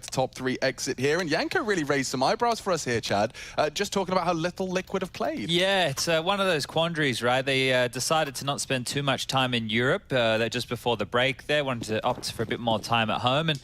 top 3 exit here, and Yanko really raised some eyebrows for us here, Chad, just talking about how little Liquid have played. Yeah, it's one of those quandaries, right? They decided to not spend too much time in Europe. They're just before the break there, wanted to opt for a bit more time at home. And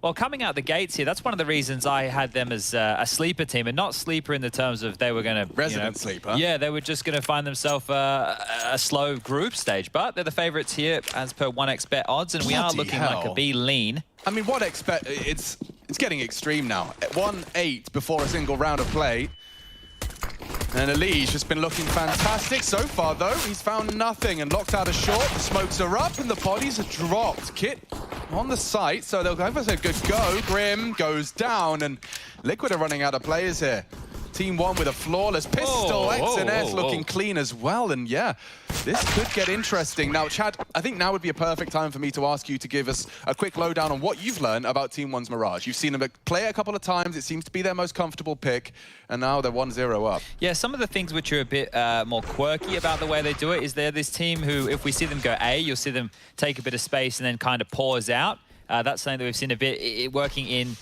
well, coming out the gates here, that's one of the reasons I had them as a sleeper team, and not sleeper in the terms of they were going to... Resident sleeper. Yeah, they were just going to find themselves a slow group stage, but they're the favourites here as per 1xBet odds, and we are looking like a B lean. I mean, 1xBet, it's getting extreme now. 1-8 before a single round of play. And Elige has been looking fantastic so far, though. He's found nothing and locked out a short. The smokes are up and the bodies are dropped. Kit on the site, so they'll have a good go. Grim goes down, and Liquid are running out of players here. TeamOne with a flawless pistol. X and S looking clean as well. And yeah, this could get interesting. Now, Chad, I think now would be a perfect time for me to ask you to give us a quick lowdown on what you've learned about TeamOne's Mirage. You've seen them play a couple of times. It seems to be their most comfortable pick. And now they're 1-0 up. Yeah, some of the things which are a bit more quirky about the way they do it is they're this team who, if we see them go A, you'll see them take a bit of space and then kind of pause out. That's something that we've seen a bit working in...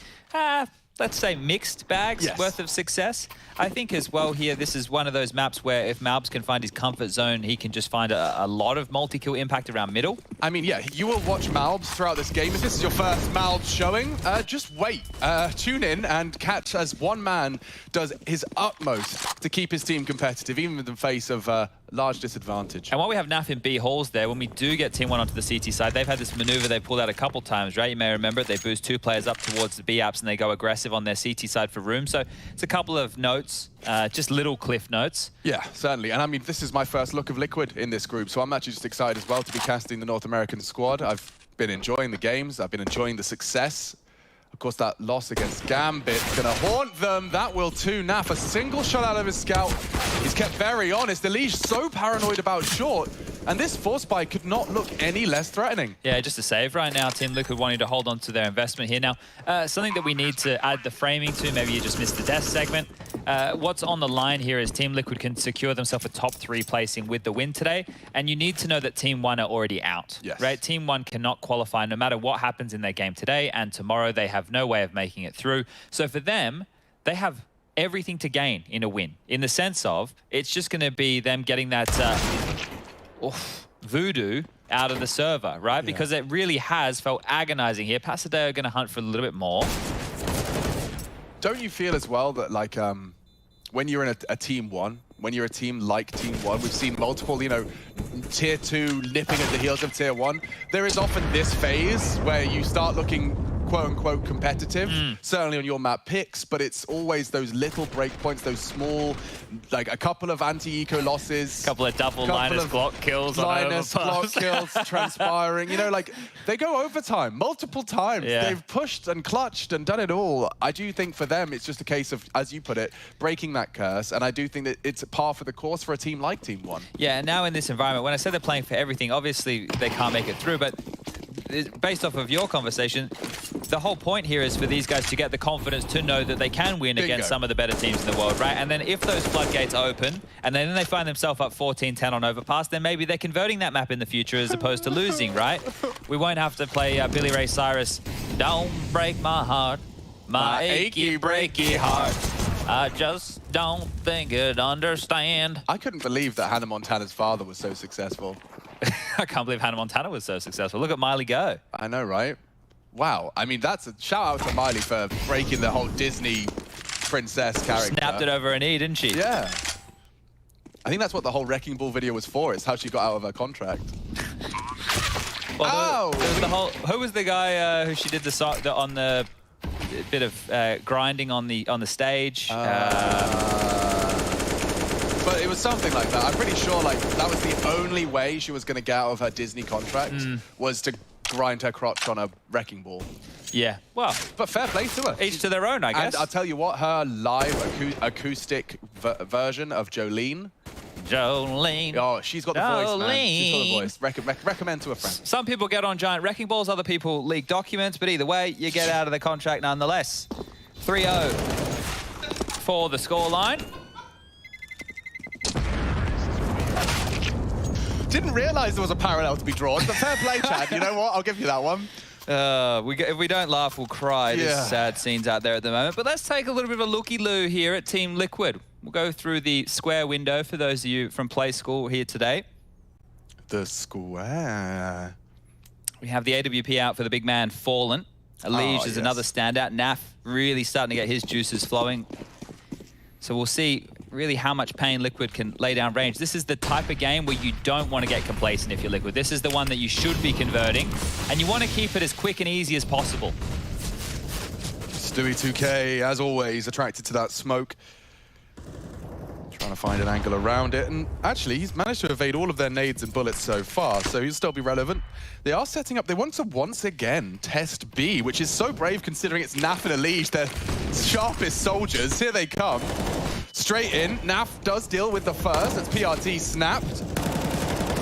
let's say mixed bags worth of success. I think as well here, this is one of those maps where if Malbs can find his comfort zone, he can just find a lot of multi-kill impact around middle. I mean, yeah, you will watch Malbs throughout this game. If this is your first Malbs showing, just wait. Tune in and catch as one man does his utmost to keep his team competitive, even in the face of large disadvantage. And while we have Naf in B halls there, when we do get TeamOne onto the CT side, they've had this maneuver they've pulled out a couple times, right? You may remember it. They boost 2 players up towards the B apps and they go aggressive on their CT side for room. So it's a couple of notes, just little cliff notes. Yeah, certainly. And I mean, this is my first look of Liquid in this group, so I'm actually just excited as well to be casting the North American squad. I've been enjoying the games. I've been enjoying the success. Of course, that loss against Gambit's gonna haunt them. That will too. Naf, a single shot out of his scout. He's kept very honest. Elige so paranoid about short. And this force buy could not look any less threatening. Yeah, just a save right now. Team Liquid wanting to hold on to their investment here. Now, something that we need to add the framing to, maybe you just missed the death segment. What's on the line here is Team Liquid can secure themselves a top 3 placing with the win today. And you need to know that TeamOne are already out, right? TeamOne cannot qualify no matter what happens in their game today. And tomorrow they have no way of making it through. So for them, they have everything to gain in a win. In the sense of, it's just going to be them getting that... voodoo out of the server, right? Yeah. Because it really has felt agonizing here. Pasadena are going to hunt for a little bit more. Don't you feel as well that, like, when you're in a TeamOne, when you're a team like TeamOne, we've seen multiple, you know, tier 2 nipping at the heels of tier 1. There is often this phase where you start looking quote-unquote competitive, certainly on your map picks, but it's always those little breakpoints, those small, like a couple of anti-eco losses. A couple of double Linus Glock kills on Linus Glock kills transpiring. You know, like, they go overtime multiple times. Yeah. They've pushed and clutched and done it all. I do think for them, it's just a case of, as you put it, breaking that curse, and I do think that it's par for the course for a team like TeamOne. Yeah, and now in this environment, when I said they're playing for everything, obviously they can't make it through, but based off of your conversation, the whole point here is for these guys to get the confidence to know that they can win against some of the better teams in the world, right? And then if those floodgates open, and then they find themselves up 14-10 on Overpass, then maybe they're converting that map in the future as opposed to losing, right? We won't have to play Billy Ray Cyrus, "Don't break my heart, my achy breaky heart. I just don't think it'd understand." I couldn't believe that Hannah Montana's father was so successful. I can't believe Hannah Montana was so successful. Look at Miley go. I know, right? Wow. I mean, that's a shout out to Miley for breaking the whole Disney princess character. Snapped it over an E, didn't she? Yeah. I think that's what the whole Wrecking Ball video was for. It's how she got out of her contract. Well, there was the whole... Who was the guy who she did the song on the bit of grinding on the stage? But it was something like that. I'm pretty sure like that was the only way she was going to get out of her Disney contract was to grind her crotch on a Wrecking Ball. Yeah, well, but fair play to her. Each to their own, I guess. And I'll tell you what, her live acoustic version of Jolene. Jolene. Oh, she's got the voice, man. She's got the voice. Recommend to a friend. Some people get on giant wrecking balls, other people leak documents, but either way, you get out of the contract nonetheless. 3-0 for the scoreline. Didn't realise there was a parallel to be drawn, but fair play, Chad. You know what? I'll give you that one. If we don't laugh, we'll cry. Yeah. There's sad scenes out there at the moment. But let's take a little bit of a looky-loo here at Team Liquid. We'll go through the square window for those of you from Play School here today. The square. We have the AWP out for the big man, Fallen. Elige is another standout. Naf really starting to get his juices flowing. So we'll see really how much pain Liquid can lay down range. This is the type of game where you don't want to get complacent if you're Liquid. This is the one that you should be converting, and you want to keep it as quick and easy as possible. Stewie 2K, as always, attracted to that smoke. Trying to find an angle around it, and actually he's managed to evade all of their nades and bullets so far, so he'll still be relevant. They are setting up, they want to once again test B, which is so brave considering it's Naf and Elige, their sharpest soldiers. Here they come. Straight in, Naf does deal with the first, that's PRT snapped.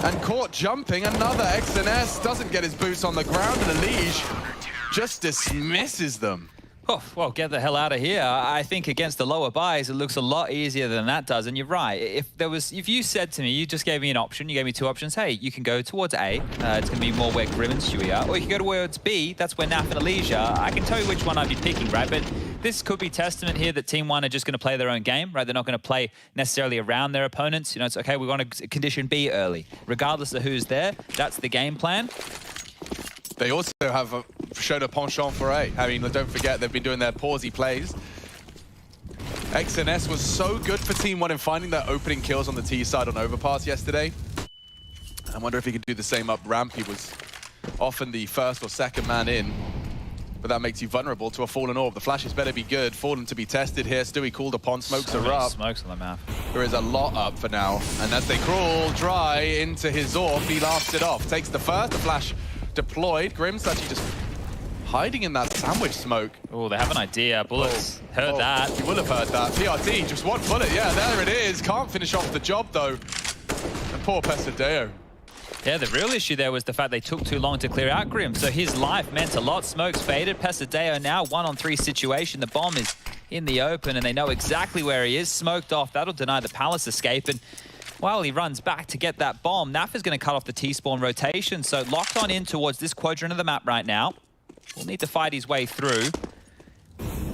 And caught jumping, another XNS, doesn't get his boots on the ground, and Elige just dismisses them. Oh, well, get the hell out of here. I think against the lower buys, it looks a lot easier than that does. And you're right. If you said to me, you just gave me an option, you gave me two options. Hey, you can go towards A. It's going to be more where Grim and Stewie are. Or you can go towards B. That's where Naf and Elige are. I can tell you which one I'd be picking, right? But this could be testament here that TeamOne are just going to play their own game, right? They're not going to play necessarily around their opponents. You know, it's okay, we want to condition B early. Regardless of who's there, that's the game plan. They also have shown a penchant for A. I mean, don't forget, they've been doing their pausey plays. XNS was so good for TeamOne in finding their opening kills on the T side on Overpass yesterday. I wonder if he could do the same up ramp. He was often the first or second man in, but that makes you vulnerable to a Fallen Orb. The flashes better be good. Fallen to be tested here. Stewie called upon. Smokes are up. Smokes on the map. There is a lot up for now. And as they crawl dry into his Orb, he laughs it off. Takes the first, the flash deployed. Grim's actually just hiding in that sandwich smoke. Oh, they have an idea. Bullets. Heard that. You will have heard that. PRT, just one bullet. Yeah, there it is. Can't finish off the job, though. And poor Pesadeo. Yeah, the real issue there was the fact they took too long to clear out Grim. So his life meant a lot. Smokes faded. Pesadeo now 1-on-3 situation. The bomb is in the open, and they know exactly where he is. Smoked off. That'll deny the Palace escape. And while he runs back to get that bomb, Naf is going to cut off the T-spawn rotation. So locked on in towards this quadrant of the map right now. Will need to fight his way through.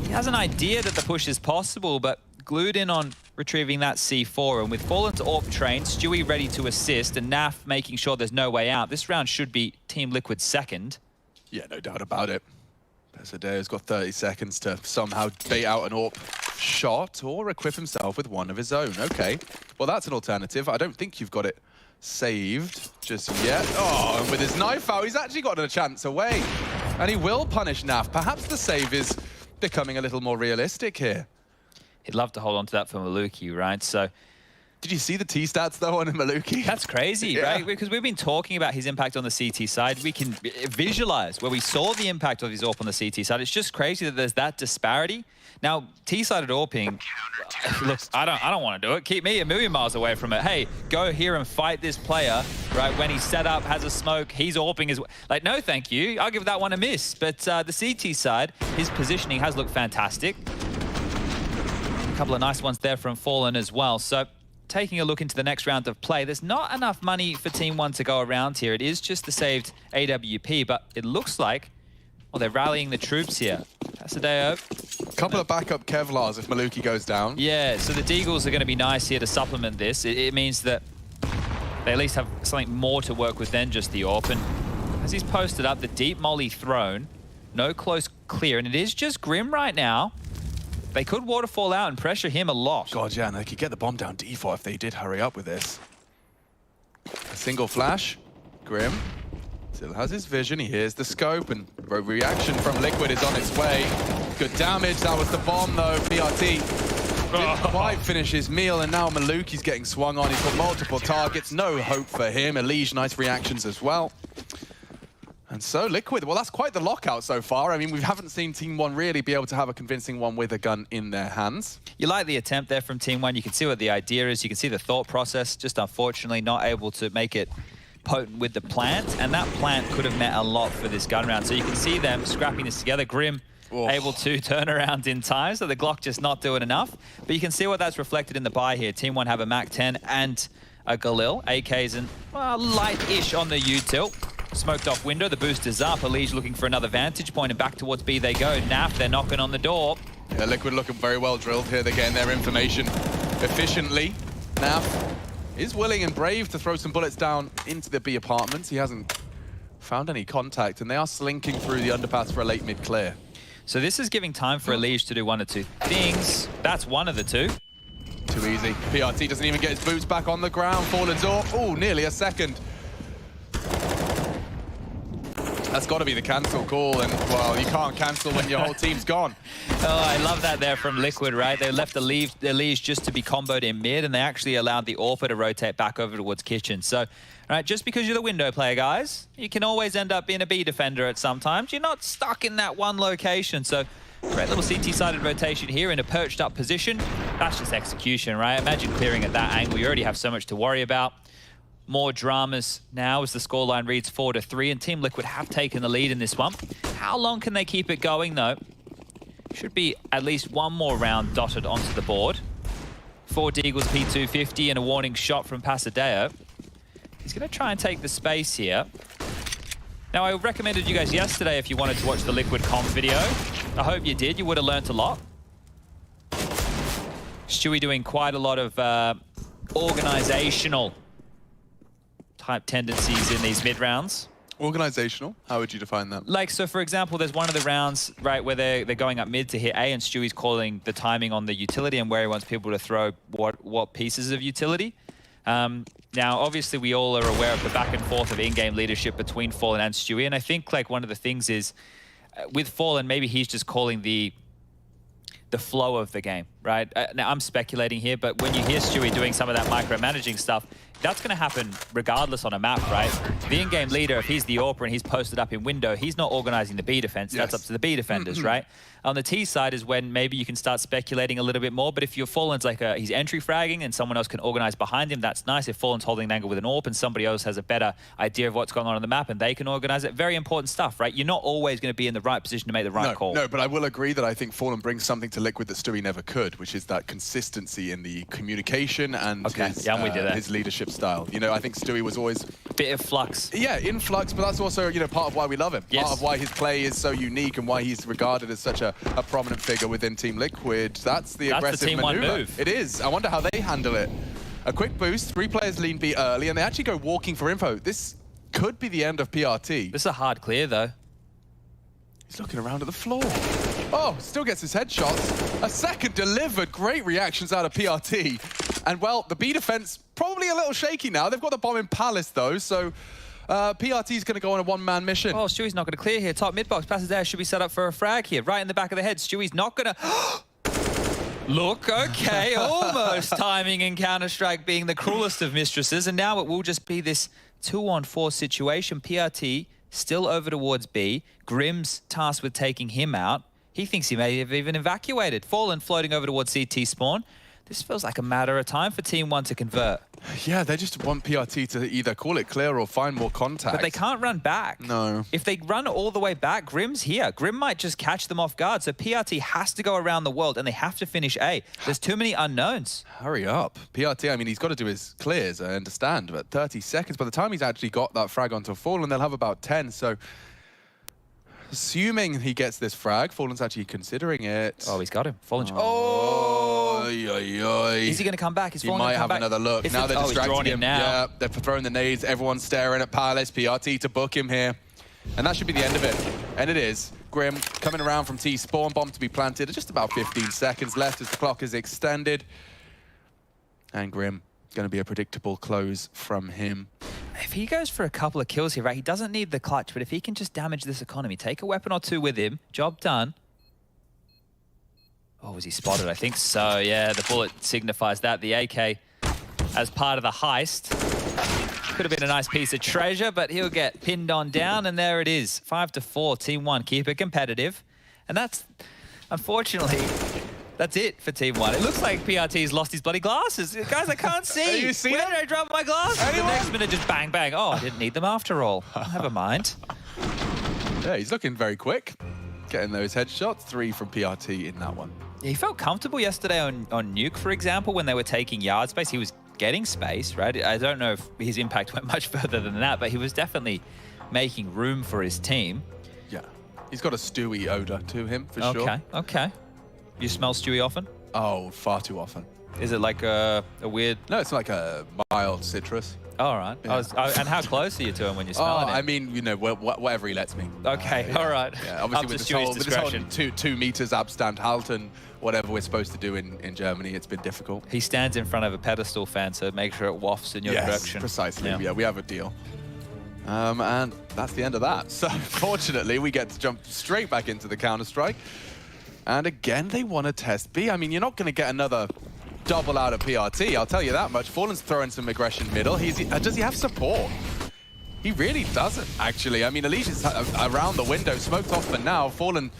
He has an idea that the push is possible, but glued in on retrieving that C4. And with Fallen's AWP train, Stewie ready to assist, and Naf making sure there's no way out. This round should be Team Liquid's second. Yeah, no doubt about it. Pesadeo's got 30 seconds to somehow bait out an AWP shot or equip himself with one of his own. Okay, well, that's an alternative. I don't think you've got it saved just yet. Oh, and with his knife out, he's actually gotten a chance away. And he will punish Naf. Perhaps the save is becoming a little more realistic here. He'd love to hold on to that for Maluki, right? So, did you see the T-stats, though, on Maluki? That's crazy, right? Because we've been talking about his impact on the CT side. We can visualize where we saw the impact of his AWP on the CT side. It's just crazy that there's that disparity. Now, T-sided AWPing, look, I don't want to do it. Keep me a million miles away from it. Hey, go here and fight this player, right? When he's set up, has a smoke, he's AWPing as well. Like, no, thank you. I'll give that one a miss. But the CT side, his positioning has looked fantastic. A couple of nice ones there from Fallen as well. So, taking a look into the next round of play, there's not enough money for TeamOne to go around here. It is just the saved AWP, but it looks like, well, they're rallying the troops here. Pesadeo. Couple of backup Kevlars if Maluki goes down. Yeah, so the Deagles are going to be nice here to supplement this. It means that they at least have something more to work with than just the AWP. And as he's posted up, the deep molly thrown, no close clear, and it is just Grim right now. They could waterfall out and pressure him a lot. God, yeah, and they could get the bomb down D4 if they did hurry up with this. A single flash. Grim still has his vision. He hears the scope, and reaction from Liquid is on its way. Good damage. That was the bomb, though. PRT didn't quite finish his meal, and now Maluki's getting swung on. He's got multiple targets. No hope for him. Elige, nice reactions as well. And so Liquid, well, that's quite the lockout so far. I mean, we haven't seen TeamOne really be able to have a convincing one with a gun in their hands. You like the attempt there from TeamOne. You can see what the idea is. You can see the thought process. Just unfortunately not able to make it potent with the plant. And that plant could have meant a lot for this gun round. So you can see them scrapping this together. Grim able to turn around in time. So the Glock just not doing enough. But you can see what that's reflected in the buy here. TeamOne have a Mac 10 and a Galil. AKs and, well, light-ish on the util. smoked off window. The boost is up. Elige looking for another vantage point, and back towards B they go. Naf, they're knocking on the door. Yeah, Liquid looking very well drilled here. They're getting their information efficiently. Naf is willing and brave to throw some bullets down into the B apartments. He hasn't found any contact, and they are slinking through the underpass for a late mid clear. So this is giving time for Elige to do one or two things. That's one of the two. Too easy. PRT doesn't even get his boots back on the ground. Fallen's off. Oh, nearly a second. That's got to be the cancel call, and, well, you can't cancel when your whole team's gone. Oh, I love that there from Liquid, right? They left the Elige just to be comboed in mid, and they actually allowed the AWPer to rotate back over towards Kitchen. So, right, just because you're the window player, guys, you can always end up being a B defender at some times. You're not stuck in that one location. So, great little CT-sided rotation here in a perched up position. That's just execution, right? Imagine clearing at that angle. You already have so much to worry about. More dramas now as the scoreline reads 4-3, and Team Liquid have taken the lead in this one. How long can they keep it going, though? Should be at least one more round dotted onto the board. 4 Deagles P250 and a warning shot from Pasadeo. He's going to try and take the space here. Now, I recommended you guys yesterday if you wanted to watch the Liquid comp video. I hope you did. You would have learnt a lot. Stewie doing quite a lot of organizational type tendencies in these mid rounds. Organizational? How would you define that? Like, so for example, there's one of the rounds, right, where they're going up mid to hit A, and Stewie's calling the timing on the utility and where he wants people to throw what pieces of utility. Now, obviously, we all are aware of the back and forth of in-game leadership between Fallen and Stewie, and I think like one of the things is with Fallen, maybe he's just calling the flow of the game, right? Now, I'm speculating here, but when you hear Stewie doing some of that micromanaging stuff, that's going to happen regardless on a map, right? The in-game leader, if he's the AWPer and he's posted up in window, he's not organizing the B defense. Yes. That's up to the B defenders, right? On the T side is when maybe you can start speculating a little bit more, but if your Fallen's like he's entry fragging and someone else can organize behind him, that's nice. If Fallen's holding an angle with an AWP and somebody else has a better idea of what's going on the map and they can organize it, very important stuff, right? You're not always going to be in the right position to make the right call. No, but I will agree that I think Fallen brings something to Liquid that Stewie never could, which is that consistency in the communication and his leadership style. You know, I think Stewie was always a bit of flux. Yeah, in flux, but that's also, you know, part of why we love him. Yes. Part of why his play is so unique and why he's regarded as such a prominent figure within Team Liquid. That's the aggressive TeamOne maneuver. Move. It is. I wonder how they handle it. A quick boost, 3 players lean B early, and they actually go walking for info. This could be the end of PRT. This is a hard clear, though. He's looking around at the floor. Oh, still gets his headshots. A second delivered. Great reactions out of PRT. And, well, the B defense probably a little shaky now. They've got the bomb in Palace, though, so PRT is going to go on a one-man mission. Oh, Stewie's not going to clear here. Top mid-box. Pasadeo should be set up for a frag here. Right in the back of the head. Stewie's not going to... Look, okay, almost timing in Counter-Strike being the cruelest of mistresses, and now it will just be this 2-on-4 situation. PRT still over towards B. Grim's tasked with taking him out. He thinks he may have even evacuated. Fallen floating over towards CT spawn. This feels like a matter of time for Team1 to convert. Yeah, they just want PRT to either call it clear or find more contact. But they can't run back. No. If they run all the way back, Grim's here. Grim might just catch them off guard. So PRT has to go around the world, and they have to finish A. There's too many unknowns. Hurry up. PRT, I mean, he's got to do his clears, I understand, but 30 seconds. By the time he's actually got that frag onto Fallen, they'll have about 10, so... Assuming he gets this frag, Fallen's actually considering it. Oh, he's got him. Fallen. Oh! Oy, oy, oy. Is he going to come back? He might have another look. Now they're distracting him. Now. Yeah, they're throwing the nades. Everyone's staring at Palace. PRT to book him here. And that should be the end of it. And it is. Grim coming around from T spawn. Bomb to be planted. Just about 15 seconds left as the clock is extended. And Grim, going to be a predictable close from him. If he goes for a couple of kills here, right, he doesn't need the clutch, but if he can just damage this economy, take a weapon or two with him, job done. Oh, was he spotted? I think so, yeah. The bullet signifies that. The AK as part of the heist. Could have been a nice piece of treasure, but he'll get pinned on down, and there it is. 5-4, Team1, keep it competitive. And that's, unfortunately... That's it for Team1. It looks like PRT's lost his bloody glasses. Guys, I can't see. You see Where them? did I drop my glasses? Anyone? The next minute, just bang, bang. Oh, I didn't need them after all. Never mind. Yeah, he's looking very quick. Getting those headshots. 3 from PRT in that one. Yeah, he felt comfortable yesterday on Nuke, for example, when they were taking yard space. He was getting space, right? I don't know if his impact went much further than that, but he was definitely making room for his team. Yeah. He's got a stewy odor to him, for sure. Okay, okay. You smell stewy often? Oh, far too often. Is it like a weird... No, it's like a mild citrus. All right. Yeah. And how close are you to him when you're smelling it? I mean, you know, whatever he lets me. Okay, all right. Yeah, obviously Up with to Stewie's this whole discretion. 2 meters Abstand Halton, whatever we're supposed to do in Germany, it's been difficult. He stands in front of a pedestal fan, so make sure it wafts in your direction. Precisely. Yeah, we have a deal. And that's the end of that. So fortunately, we get to jump straight back into the Counter-Strike. And again, they want to test B. I mean, you're not going to get another double out of PRT, I'll tell you that much. Fallen's throwing some aggression middle. Does he have support? He really doesn't, actually. I mean, Alicia's around the window, smoked off for now. Fallen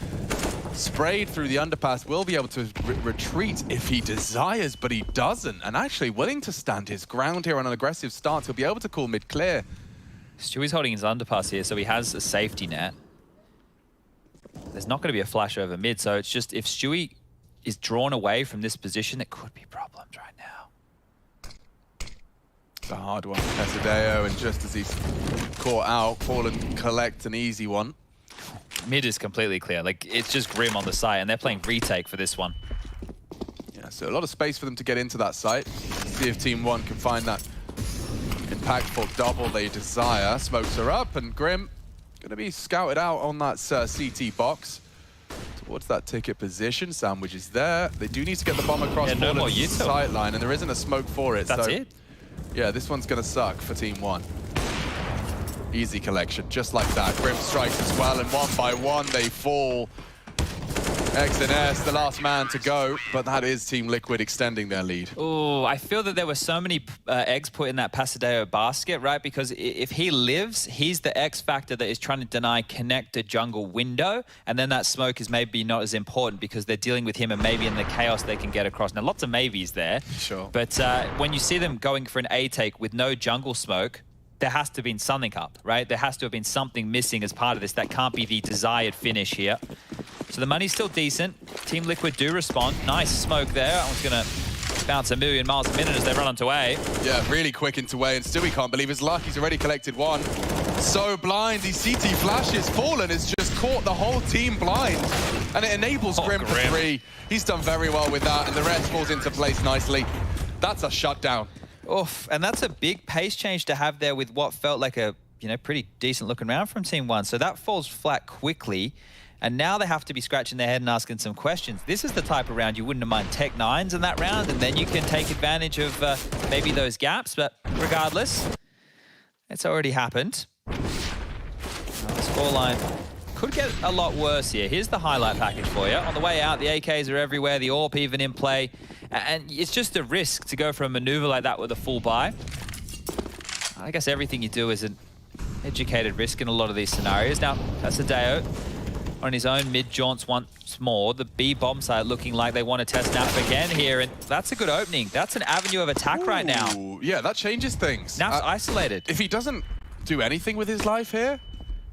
sprayed through the underpass, will be able to retreat if he desires, but he doesn't. And actually willing to stand his ground here on an aggressive stance. He'll be able to call mid-clear. Stewie's holding his underpass here, so he has a safety net. There's not going to be a flash over mid, so it's just if Stewie is drawn away from this position, it could be problems right now. It's a hard one for Pesadeo, and just as he's caught out, Fallen collects an easy one. Mid is completely clear. Like, it's just Grim on the site, and they're playing retake for this one. Yeah, so a lot of space for them to get into that site. See if TeamOne can find that impactful double they desire. Smokes are up, and Grim going to be scouted out on that CT box. Towards that ticket position, Sandwich is there. They do need to get the bomb across the sight line, and there isn't a smoke for it. That's it? Yeah, this one's going to suck for TeamOne. Easy collection, just like that. Grim strikes as well, and one by one they fall. X and S, the last man to go, but that is Team Liquid extending their lead. Oh, I feel that there were so many eggs put in that Pasadeo basket, right? Because if he lives, he's the X factor that is trying to deny connect a jungle window, and then that smoke is maybe not as important because they're dealing with him and maybe in the chaos they can get across. Now, lots of maybes there. Sure. But when you see them going for an A take with no jungle smoke, there has to have been something up, right? There has to have been something missing as part of this. That can't be the desired finish here. So the money's still decent. Team Liquid do respond. Nice smoke there. I was going to bounce a million miles a minute as they run onto A. Yeah, really quick into A, and Stewie can't believe his luck. He's already collected one. So blind, these CT flashes. Fallen has just caught the whole team blind, and it enables Grim for 3. He's done very well with that, and the rest falls into place nicely. That's a shutdown. Oof, and that's a big pace change to have there with what felt like a pretty decent looking round from TeamOne. So that falls flat quickly. And now they have to be scratching their head and asking some questions. This is the type of round you wouldn't mind Tech 9s in that round, and then you can take advantage of maybe those gaps. But regardless, it's already happened. The scoreline could get a lot worse here. Here's the highlight package for you. On the way out, the AKs are everywhere, the AWP even in play. And it's just a risk to go for a maneuver like that with a full buy. I guess everything you do is an educated risk in a lot of these scenarios. Now, Pasadeo on his own mid jaunts once more. The B bomb side looking like they want to test Naf again here, and that's a good opening. That's an avenue of attack right now. Yeah, that changes things. Naf's isolated. If he doesn't do anything with his life here,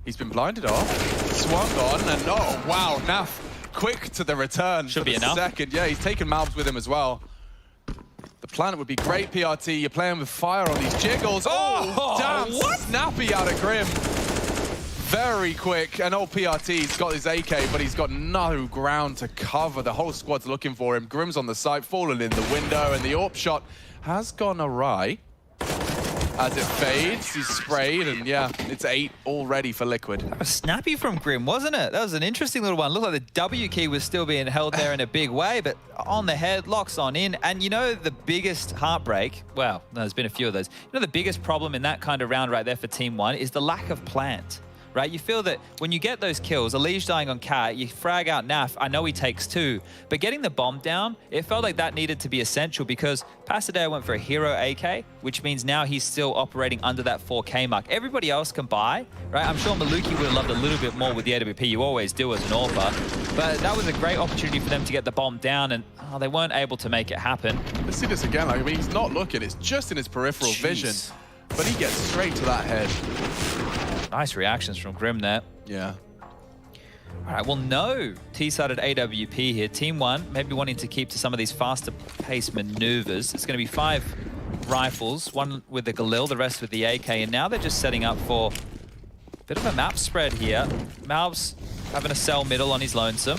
he's been blinded off, swung on, and oh wow, Naf quick to the return. Should be enough. Second, yeah, he's taken Malbs with him as well. The planet would be great, PRT. You're playing with fire on these jiggles. Oh, damn! What? Snappy out of Grim. Very quick, and old PRT's got his AK, but he's got no ground to cover. The whole squad's looking for him. Grim's on the site, fallen in the window, and the AWP shot has gone awry. As it fades, he's sprayed, and yeah, it's 8 already for Liquid. That was snappy from Grim, wasn't it? That was an interesting little one. Looked like the W key was still being held there in a big way, but on the head, locks on in. And you know the biggest heartbreak, well, there's been a few of those. You know the biggest problem in that kind of round right there for TeamOne is the lack of plant. Right, you feel that when you get those kills, Elige dying on Cat, you frag out Naf, I know he takes 2, but getting the bomb down, it felt like that needed to be essential because Pasadeo went for a hero AK, which means now he's still operating under that 4K mark. Everybody else can buy, right? I'm sure Maluki would have loved a little bit more with the AWP, you always do as an AWPer, but that was a great opportunity for them to get the bomb down, and they weren't able to make it happen. Let's see this again. I mean, he's not looking, it's just in his peripheral vision, but he gets straight to that head. Nice reactions from Grim there. Yeah. All right, well, no T-sided AWP here. TeamOne maybe wanting to keep to some of these faster pace maneuvers. It's going to be 5 rifles, one with the Galil, the rest with the AK, and now they're just setting up for Bit of a map spread here. Malv's having a sell middle on his lonesome.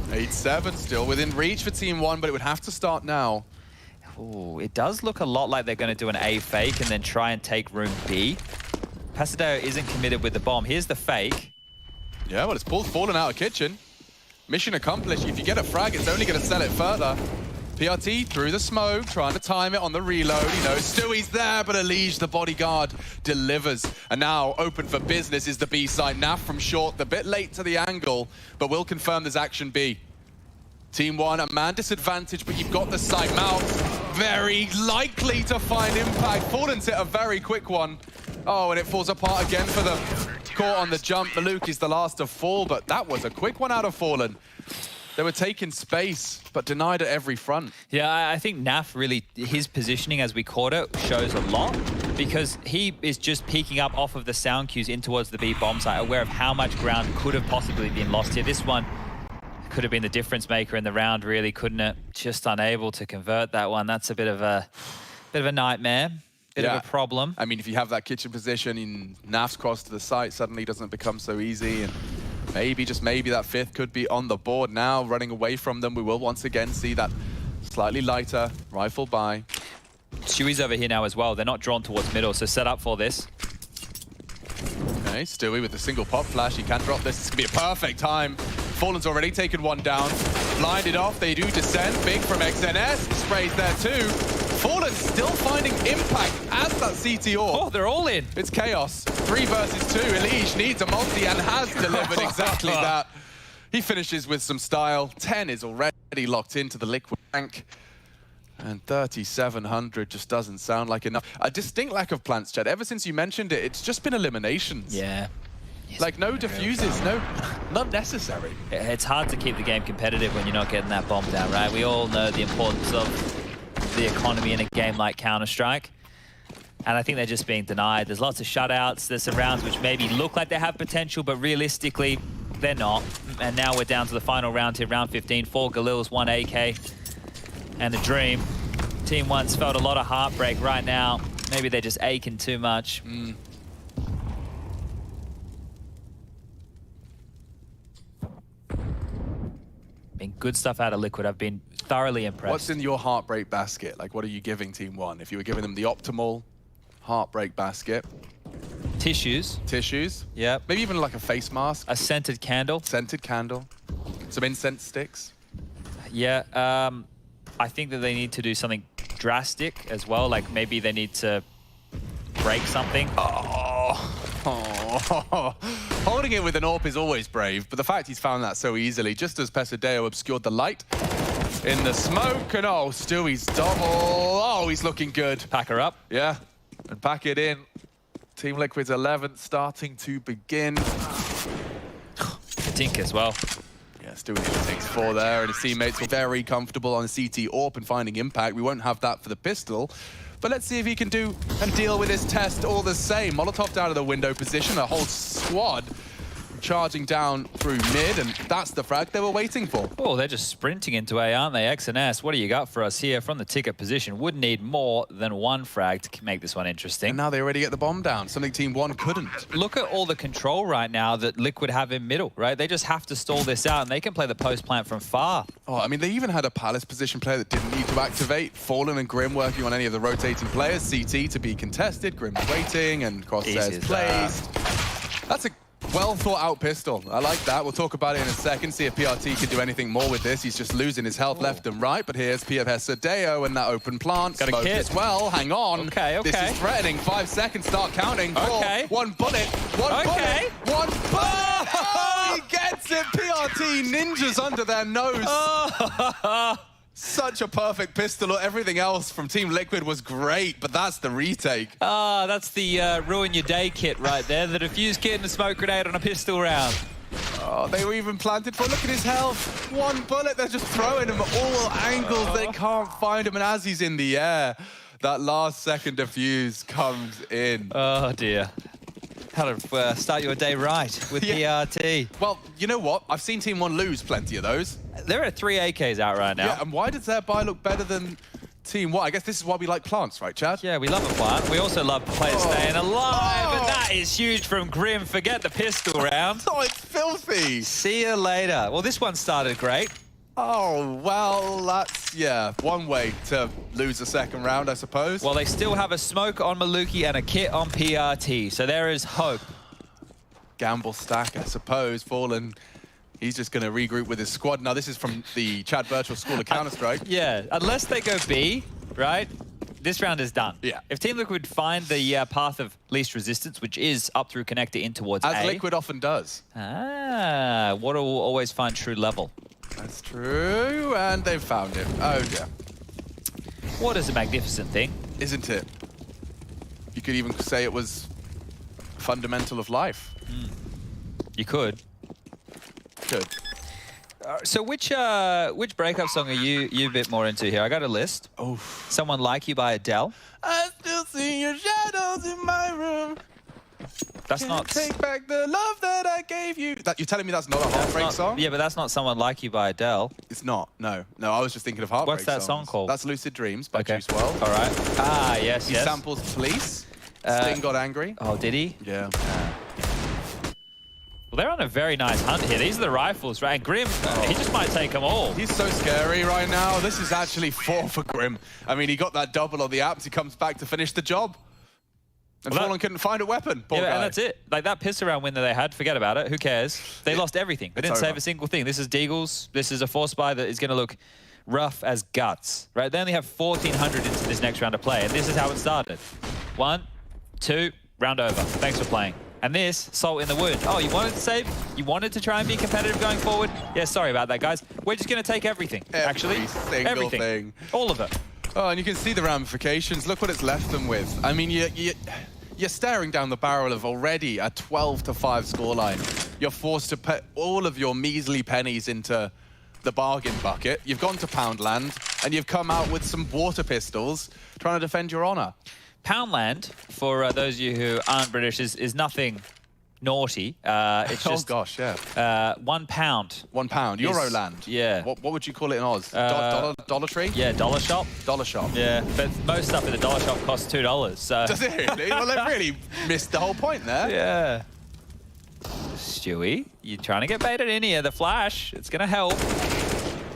8-7, still within reach for TeamOne, but it would have to start now. Ooh, it does look a lot like they're going to do an A fake and then try and take room B. Pasadeo isn't committed with the bomb. Here's the fake. Yeah, well, it's Paul's fallen out of kitchen. Mission accomplished. If you get a frag, it's only going to sell it further. PRT through the smoke, trying to time it on the reload. You know, Stewie's there, but Elige, the bodyguard, delivers. And now, open for business is the B side. Naf from short, a bit late to the angle, but we'll confirm there's action B. TeamOne, a man disadvantage, but you've got the side. Mal, very likely to find impact. Fallen's hit a very quick one. Oh, and it falls apart again for them. Caught on the jump. The Luke is the last to fall, but that was a quick one out of Fallen. They were taking space, but denied at every front. Yeah, I think Naf really, his positioning as we caught it shows a lot because he is just peeking up off of the sound cues in towards the B bomb site, aware of how much ground could have possibly been lost here. This one could have been the difference maker in the round, really, couldn't it? Just unable to convert that one. That's a bit of a nightmare. Bit of a problem. I mean, if you have that kitchen position in Naf's cross to the site, suddenly it doesn't become so easy. And maybe, just maybe, that fifth could be on the board now, running away from them. We will once again see that slightly lighter rifle by. Stewie's over here now as well. They're not drawn towards middle, so set up for this. Okay, Stewie with the single pop flash. He can drop this. This could be a perfect time. Fallen's already taken one down. Blinded off. They do descend. Big from XNS. Sprays there too. Fallen still finding impact as that CT orb. Oh, they're all in. It's chaos. 3 versus 2. Elige needs a multi and has delivered exactly that. He finishes with some style. 10 is already locked into the Liquid bank. And 3,700 just doesn't sound like enough. A distinct lack of plants, Chad. Ever since you mentioned it, it's just been eliminations. Yeah. Like, no diffuses, not necessary. It's hard to keep the game competitive when you're not getting that bomb down, right? We all know the importance of the economy in a game like Counter-Strike. And I think they're just being denied. There's lots of shutouts. There's some rounds which maybe look like they have potential, but realistically, they're not. And now we're down to the final round here, round 15. 4 Galils, 1 AK, and a dream. TeamOne's felt a lot of heartbreak right now. Maybe they're just aching too much. Been good stuff out of Liquid. I've been thoroughly impressed. What's in your heartbreak basket? Like, what are you giving TeamOne? If you were giving them the optimal heartbreak basket. Tissues. Tissues. Yeah. Maybe even like a face mask. A scented candle. Scented candle. Some incense sticks. Yeah. I think that they need to do something drastic as well. Like maybe they need to break something. Holding it with an AWP is always brave, but the fact he's found that so easily, just as Pasadeo obscured the light in the smoke, and oh, Stewie's double. Oh, he's looking good. Pack her up. Yeah, and pack it in. Team Liquid's 11th starting to begin. Tink as well. Yeah, Stewie takes 4 there, and his teammates were very comfortable on CT AWP and finding impact. We won't have that for the pistol. But let's see if he can do and deal with this test all the same. Molotov out of the window position, a whole squad charging down through mid, and that's the frag they were waiting for. Oh, they're just sprinting into A, aren't they? XNS, what do you got for us here from the ticket position? Would need more than 1 frag to make this one interesting. And now they already get the bomb down, something TeamOne couldn't. Look at all the control right now that Liquid have in middle, right? They just have to stall this out, and they can play the post plant from far. Oh, I mean, they even had a Palace position player that didn't need to activate. Fallen and Grim working on any of the rotating players. CT to be contested, Grim waiting, and Crosshairs placed. That's a well thought out pistol. I like that. We'll talk about it in a second, see if PRT can do anything more with this. He's just losing his health left and right, but here's Pasadeo and that open plant. Got a kit as well. Hang on. Okay. This is threatening. 5 seconds, start counting. Okay. 4, 1 bullet. 1 bullet. 1 bullet. Oh, he gets it. PRT ninjas under their nose. Such a perfect pistol. Everything else from Team Liquid was great, but that's the retake. That's the ruin your day kit right there. The defuse kit and a smoke grenade on a pistol round. Oh, they were even planted for. Look at his health. 1 bullet. They're just throwing him at all angles. They can't find him. And as he's in the air, that last second defuse comes in. Oh, dear. How to start your day right with PRT. Well, you know what? I've seen TeamOne lose plenty of those. There are 3 AKs out right now. Yeah, and why does their buy look better than TeamOne. I guess this is why we like plants, right, Chad? Yeah, we love a plant. We also love players staying alive, and that is huge from Grim. Forget the pistol round. Oh, it's filthy. See you later. Well, this one started great. Oh, well, that's, yeah, one way to lose the second round, I suppose. Well, they still have a smoke on Maluki and a kit on PRT, so there is hope. Gamble stack, I suppose. Fallen, he's just going to regroup with his squad. Now, this is from the Chad Birchall School of Counter-Strike. Yeah, unless they go B, right? This round is done. Yeah. If Team Liquid find the path of least resistance, which is up through connector in towards A. As Liquid often does. Ah, Water will always find true level. That's true, and they've found it. Oh, dear. Water's a magnificent thing. Isn't it? You could even say it was fundamental of life. You could. Good. So which breakup song are you a bit more into here? I got a list. Oh. Someone Like You by Adele. I still see your shadows in my room. That's Can't not... take back the love that I gave you. You're telling me that's not a heartbreak song? Yeah, but that's not Someone Like You by Adele. It's not. No. No, I was just thinking of heartbreak What's that songs. song called? That's Lucid Dreams by Juice WRLD. All right. Ah, yes, He yes. samples Police. Sting got angry. Oh, did he? Yeah. Well, they're on a very nice hunt here. These are the rifles, right? And Grim, he just might take them all. He's so scary right now. This is actually 4 for Grim. I mean, he got that double on the apps. He comes back to finish the job. And Well, Fallen couldn't find a weapon. Poor guy. And that's it. Like that piss around win that they had, forget about it. Who cares? They lost everything. They didn't save a single thing. This is Deagles. This is a force buy that is going to look rough as guts, right? They only have 1,400 into this next round of play, and this is how it started. 1, 2, round over. Thanks for playing. And this, salt in the wound. Oh, you wanted to save? You wanted to try and be competitive going forward? Yeah, sorry about that, guys. We're just going to take everything, actually. Everything. Thing. All of it. Oh, and you can see the ramifications. Look what it's left them with. I mean, you're staring down the barrel of already a 12-5 scoreline. You're forced to put all of your measly pennies into the bargain bucket. You've gone to Poundland, and you've come out with some water pistols trying to defend your honor. Poundland, for those of you who aren't British, is nothing naughty. It's just, oh gosh, yeah. £1. £1. Euroland. Yeah. What would you call it in Oz? Dollar Tree? Yeah, dollar shop. Dollar shop. Yeah, but most stuff in the dollar shop costs $2. So. Does it really? Well, they've really missed the whole point there. Yeah. Stewie, you're trying to get baited in here. The flash, it's going to help.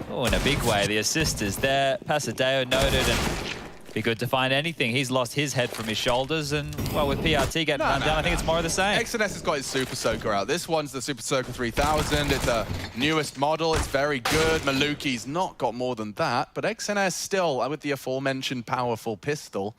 Oh, in a big way. The assist is there. Pasadeo noted, and be good to find anything. He's lost his head from his shoulders, and, well, with PRT getting run down, I think it's more of the same. XNS has got his Super Soaker out. This one's the Super Soaker 3000. It's a newest model. It's very good. Maluki's not got more than that, but XNS still, with the aforementioned powerful pistol,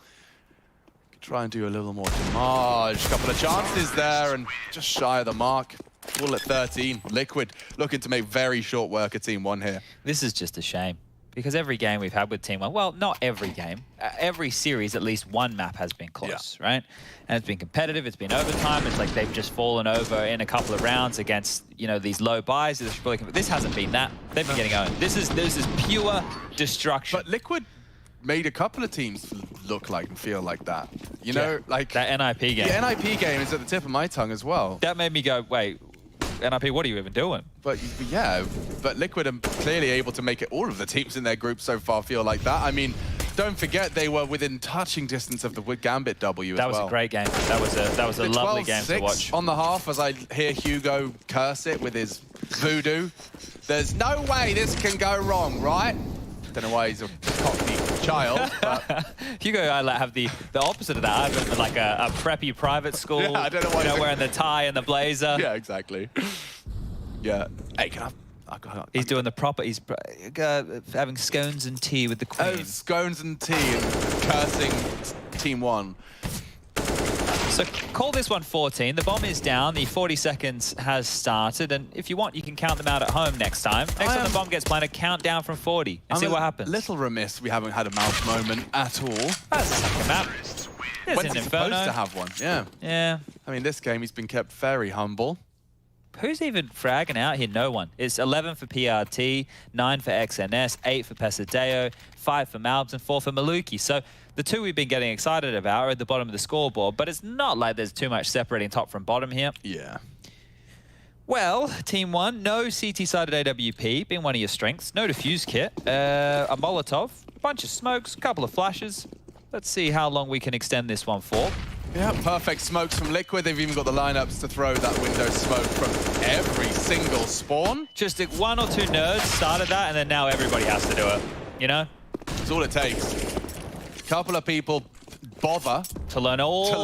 try and do a little more damage. Couple of chances there, and just shy of the mark. Full at 13. Liquid looking to make very short work of TeamOne here. This is just a shame. Because every game we've had with TeamOne, well, not every game, every series, at least one map has been close, right? And it's been competitive, it's been overtime, it's like they've just fallen over in a couple of rounds against, you know, these low buys. This hasn't been that. They've been getting owned. This is pure destruction. But Liquid made a couple of teams look like and feel like that. You know, like... That NIP game. The NIP game is at the tip of my tongue as well. That made me go, wait, NIP, what are you even doing? But yeah, but Liquid are clearly able to make it all of the teams in their group so far feel like that. I mean, don't forget they were within touching distance of the Gambit W as well. That was a great game. That was a lovely game to watch. On the half, as I hear Hugo curse it with his voodoo. There's no way this can go wrong, right? Don't know why he's a Cockney child, but... Hugo and I have the opposite of that. I've been like a preppy private school, yeah, I don't know why wearing the tie and the blazer. Yeah, exactly. Yeah. Hey, can I... He's doing the proper... He's having scones and tea with the queen. Oh, scones and tea and cursing TeamOne. So call this one 14. The bomb is down. The 40 seconds has started. And if you want, you can count them out at home next time. Next time the bomb gets planted, count down from 40 and see what happens. A little remiss we haven't had a mouse moment at all. That's the second map. When's he supposed to have one? Yeah. Yeah. I mean, this game, he's been kept very humble. Who's even fragging out here? No one. It's 11 for PRT, 9 for XNS, 8 for Pasadeo, 5 for Malbs, and 4 for Maluki. So the two we've been getting excited about are at the bottom of the scoreboard, but it's not like there's too much separating top from bottom here. Yeah. Well, TeamOne, no CT-sided AWP, being one of your strengths. No defuse kit, a Molotov, A bunch of smokes, a couple of flashes. Let's see how long we can extend this one for. Yeah, perfect smokes from Liquid. They've even got the lineups to throw that window smoke from every single spawn. Just one or two nerds started that, and then now everybody has to do it, you know? That's all it takes. A couple of people bother to learn all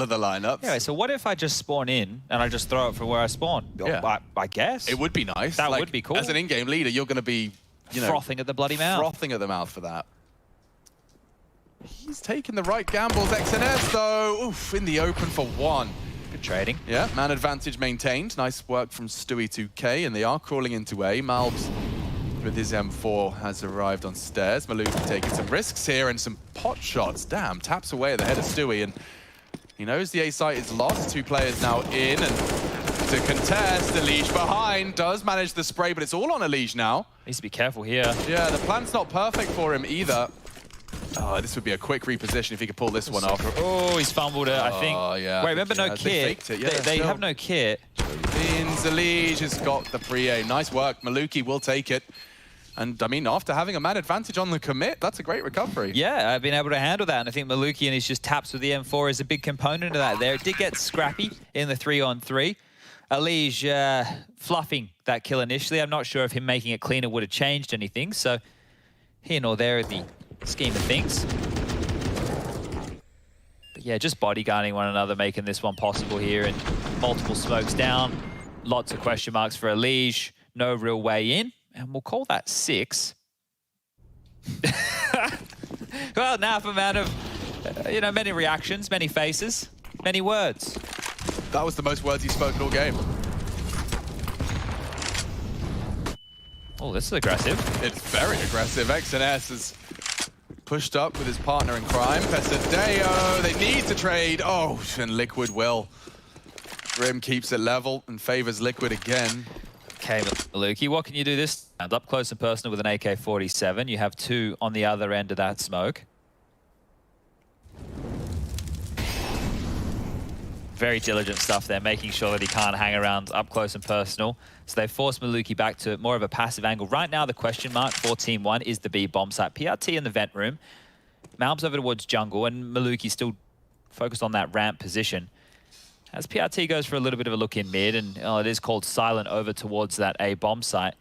of the lineups. Yeah, so what if I just spawn in and I just throw it from where I spawn? Yeah. I guess. It would be nice. That would be cool. As an in-game leader, you're going to be, you know, frothing at the bloody mouth. Frothing at the mouth for that. He's taking the right gambles. XNS, though, oof, in the open for one. Good trading. Yeah, man advantage maintained. Nice work from Stewie2K, and they are crawling into A. Malbs with his M4 has arrived on stairs. Maluki taking some risks here and some pot shots. Damn, taps away at the head of Stewie, and he knows the A site is lost. 2 players now in, and to contest, Elige behind, does manage the spray, but it's all on Elige now. Needs to be careful here. Yeah, the plan's not perfect for him either. Oh, this would be a quick reposition if he could pull this one off. Oh, he's fumbled it, I think. Oh, yeah. Wait, remember no kit? They have no kit. Elige has got the pre-aim. Nice work. Maluki will take it. And, I mean, after having a man advantage on the commit, that's a great recovery. Yeah, I've been able to handle that. And I think Maluki and his just taps with the M4 is a big component of that there. It did get scrappy in the 3-on-3. Elige fluffing that kill initially. I'm not sure if him making it cleaner would have changed anything. So, here nor there in the scheme of things. But yeah, just bodyguarding one another, making this one possible here, and multiple smokes down. Lots of question marks for Elige. No real way in, and we'll call that 6. Well, enough amount of, you know, many reactions, many faces, many words. That was the most words he's spoken all game. Oh, this is aggressive. It's very aggressive. XNS is pushed up with his partner in crime. Pesadeo, they need to trade. Oh, and Liquid will. Grim keeps it level and favors Liquid again. Okay, Maluki, what can you do this round? Up close and personal with an AK-47. You have 2 on the other end of that smoke. Very diligent stuff there, making sure that he can't hang around up close and personal. So they forced Maluki back to more of a passive angle. Right now, the question mark for TeamOne is the B bomb site. PRT in the vent room. Malbs over towards jungle, and Maluki still focused on that ramp position. As PRT goes for a little bit of a look in mid, and it is called silent over towards that A bomb site.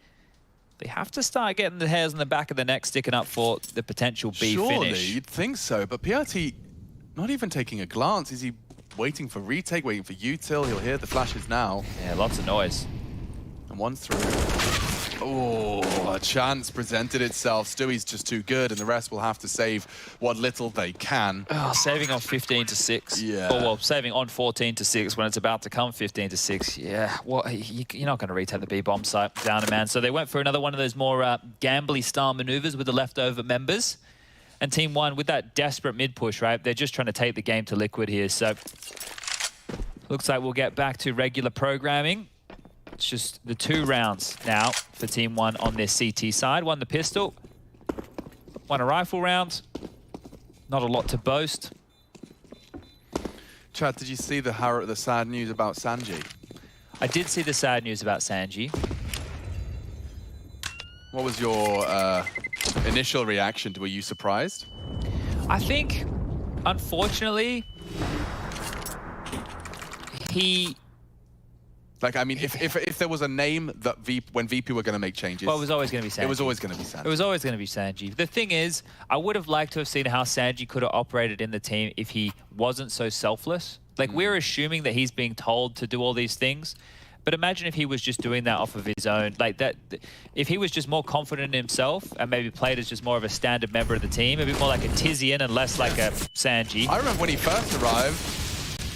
They have to start getting the hairs on the back of the neck sticking up for the potential B finish. Surely, you'd think so, but PRT not even taking a glance. Is he waiting for retake, waiting for util? He'll hear the flashes now. Yeah, lots of noise. And one through. Oh, a chance presented itself. Stewie's just too good, and the rest will have to save what little they can. Oh, saving on 15 to 6. Yeah. Or, well, saving on 14 to 6 when it's about to come 15 to 6. Yeah, what? You're not going to retake the B bomb site down a man. So they went for another one of those more gambly style maneuvers with the leftover members. And TeamOne, with that desperate mid push, right? They're just trying to take the game to Liquid here. So looks like we'll get back to regular programming. It's just the 2 rounds now for TeamOne on their CT side. One the pistol, one a rifle round. Not a lot to boast. Chad, did you see the sad news about Sanji? I did see the sad news about Sanji. What was your initial reaction? Were you surprised? I think, unfortunately, he... Like, I mean, if there was a name that when VP were going to make changes... Well, it was always going to be Sanji. It was always going to be Sanji. It was always going to be Sanji. The thing is, I would have liked to have seen how Sanji could have operated in the team if he wasn't so selfless. Like, we're assuming that he's being told to do all these things. But imagine if he was just doing that off of his own. Like, that, if he was just more confident in himself and maybe played as just more of a standard member of the team, a bit more like a Tizian and less like a Sanji. I remember when he first arrived,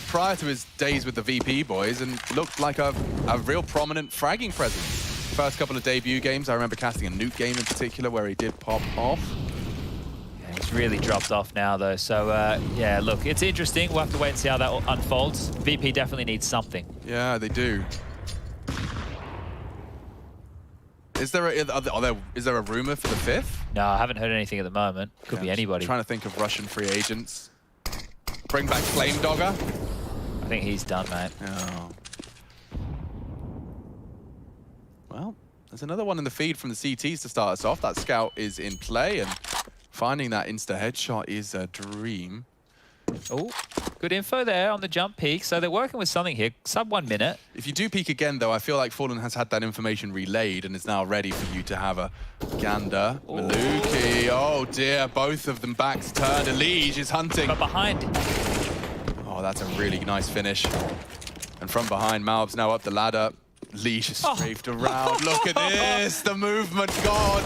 prior to his days with the VP boys, and looked like a real prominent fragging presence. First couple of debut games, I remember casting a nuke game in particular where he did pop off. Yeah, he's really dropped off now though, so yeah, look, it's interesting. We'll have to wait and see how that unfolds. VP definitely needs something. Yeah, they do. Is there a rumor for the 5th? No, I haven't heard anything at the moment. Could be anybody. I'm trying to think of Russian free agents. Bring back Flame Dogger. I think he's done, mate. Oh. Well, there's another one in the feed from the CTs to start us off. That scout is in play, and Finding that insta headshot is a dream. Oh, good info there on the jump peak. So they're working with something here. Sub 1 minute. If you do peek again, though, I feel like Fallen has had that information relayed and is now ready for you to have a gander. Ooh. Maluki, oh dear, both of them backs turned. Elige is hunting. But behind. Oh, that's a really nice finish. And from behind, Malb's now up the ladder. Leash is strafed around. Look at this, the movement god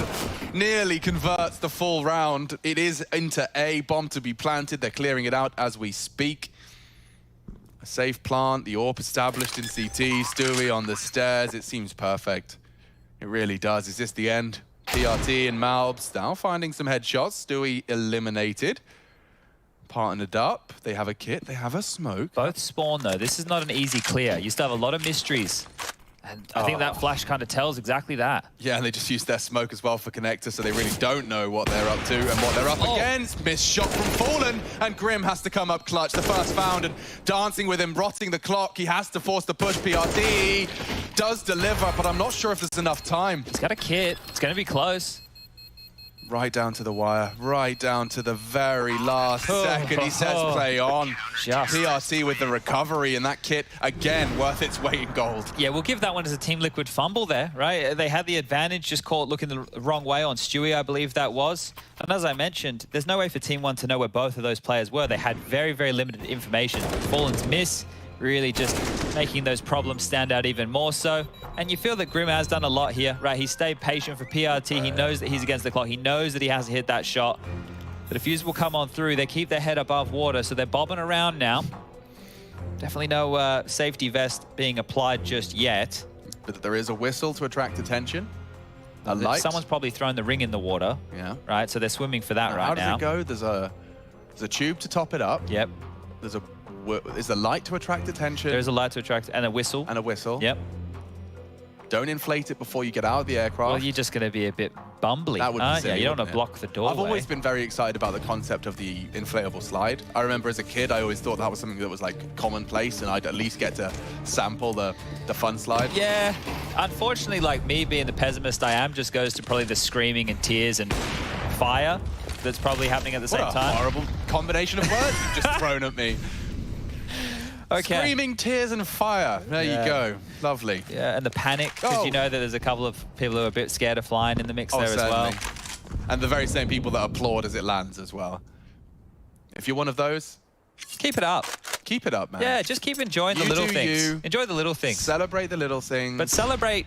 nearly converts the full round. It is into A, bomb to be planted. They're clearing it out as we speak. A safe plant, the AWP established in CT. Stewie on the stairs, it seems perfect. It really does. Is this the end? PRT and Malbs now finding some headshots. Stewie eliminated. Partnered up, they have a kit, they have a smoke. Both spawn though, this is not an easy clear. You still have a lot of mysteries. And I think that flash kind of tells exactly that. Yeah, and they just used their smoke as well for connector, so they really don't know what they're up to and what they're up against. Missed shot from Fallen, and Grim has to come up clutch. The first found, and dancing with him, rotting the clock. He has to force the push. PRT does deliver, but I'm not sure if there's enough time. He's got a kit. It's going to be close. Right down to the wire, right down to the very last second. He says play on. Just. PRT with the recovery, and that kit, again, worth its weight in gold. Yeah, we'll give that one as a Team Liquid fumble there, right? They had the advantage, just caught looking the wrong way on Stewie, I believe that was. And as I mentioned, there's no way for TeamOne to know where both of those players were. They had very, very limited information. Fallen's miss, really just making those problems stand out even more so. And you feel that Grim has done a lot here, right? He stayed patient for PRT. He knows that he's against the clock. He knows that he has to hit that shot. The defuse will come on through. They keep their head above water, so they're bobbing around now. Definitely no safety vest being applied just yet. But there is a whistle to attract attention. A light. Someone's probably thrown the ring in the water. Yeah. Right, so they're swimming for that right now. How does it go? There's a tube to top it up. Yep. Is a light to attract attention. There's a light to attract, and a whistle. And a whistle. Yep. Don't inflate it before you get out of the aircraft. Well, you're just going to be a bit bumbly. That would be silly, you don't want wouldn't to block the doorway. I've always been very excited about the concept of the inflatable slide. I remember as a kid, I always thought that was something that was like commonplace, and I'd at least get to sample the fun slide. Yeah. Unfortunately, like me being the pessimist I am, just goes to probably the screaming and tears and fire that's probably happening at the same time. Horrible combination of words you've just thrown at me. Okay. Screaming, tears, and fire. There you go. Lovely. Yeah, and the panic, because you know that there's a couple of people who are a bit scared of flying in the mix there as well. And the very same people that applaud as it lands as well. If you're one of those, keep it up. Keep it up, man. Yeah, just keep enjoying the little things. Enjoy the little things. Celebrate the little things. But celebrate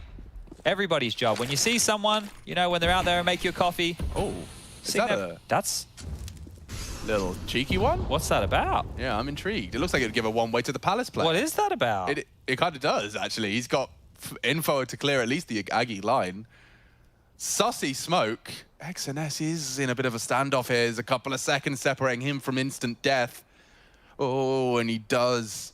everybody's job. When you see someone, you know, when they're out there and make you a coffee. Oh, is that that's little cheeky one? What's that about? Yeah, I'm intrigued. It looks like it'd give a one-way to the Palace play. What is that about? It kind of does, actually. He's got info to clear at least the Aggie line. Sussy smoke. XNS is in a bit of a standoff here. There's a couple of seconds separating him from instant death. Oh, and he does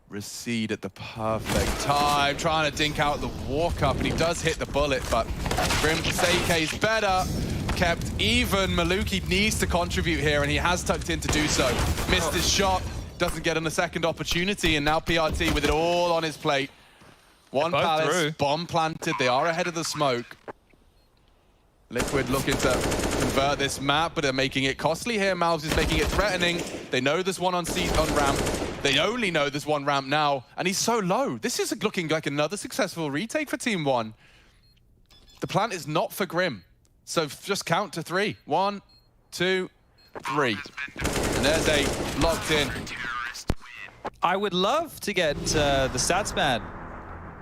recede at the perfect time, trying to dink out the walk-up, and he does hit the bullet, but Grim Seike's better. Kept even. Maluki needs to contribute here, and he has tucked in to do so. Missed his shot, doesn't get on a second opportunity, and now PRT with it all on his plate. One Palace, bomb planted. They are ahead of the smoke. Liquid looking to convert this map, but they're making it costly here. Malbs is making it threatening. They know there's one on ramp. They only know there's one ramp now, and he's so low. This is looking like another successful retake for TeamOne. The plant is not for Grim. So just count to 3. 1, 2, 3. And there's a locked in. I would love to get the stats man,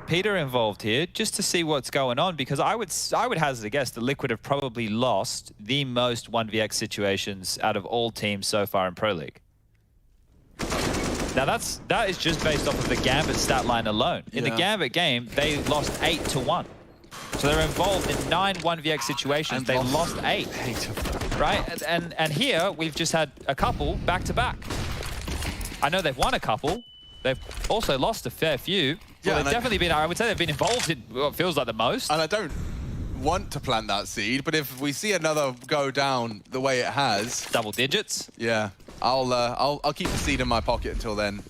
Peter, involved here just to see what's going on, because I would hazard a guess that Liquid have probably lost the most 1vx situations out of all teams so far in Pro League. Now that is just based off of the Gambit stat line alone. In the Gambit game, they lost 8-1. So they're involved in 9 1vx situations. They lost 8. Right? And here, we've just had a couple back-to-back. I know they've won a couple. They've also lost a fair few. Yeah, well, they've definitely been, I would say they've been involved in what feels like the most. And I don't want to plant that seed, but if we see another go down the way it has... Double digits? Yeah. I'll keep the seed in my pocket until then.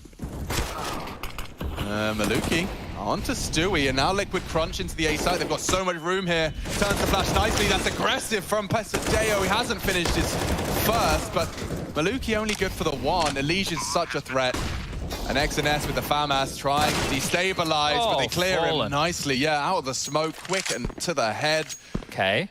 Maluki On to Stewie, and now Liquid crunch into the A site. They've got so much room here. Turns the flash nicely. That's aggressive from Pesadeo. He hasn't finished his first, but Maluki only good for the one. Elige is such a threat. And XNS with the FAMAS trying to destabilize, but they clear him nicely. Yeah, out of the smoke, quick and to the head. Okay.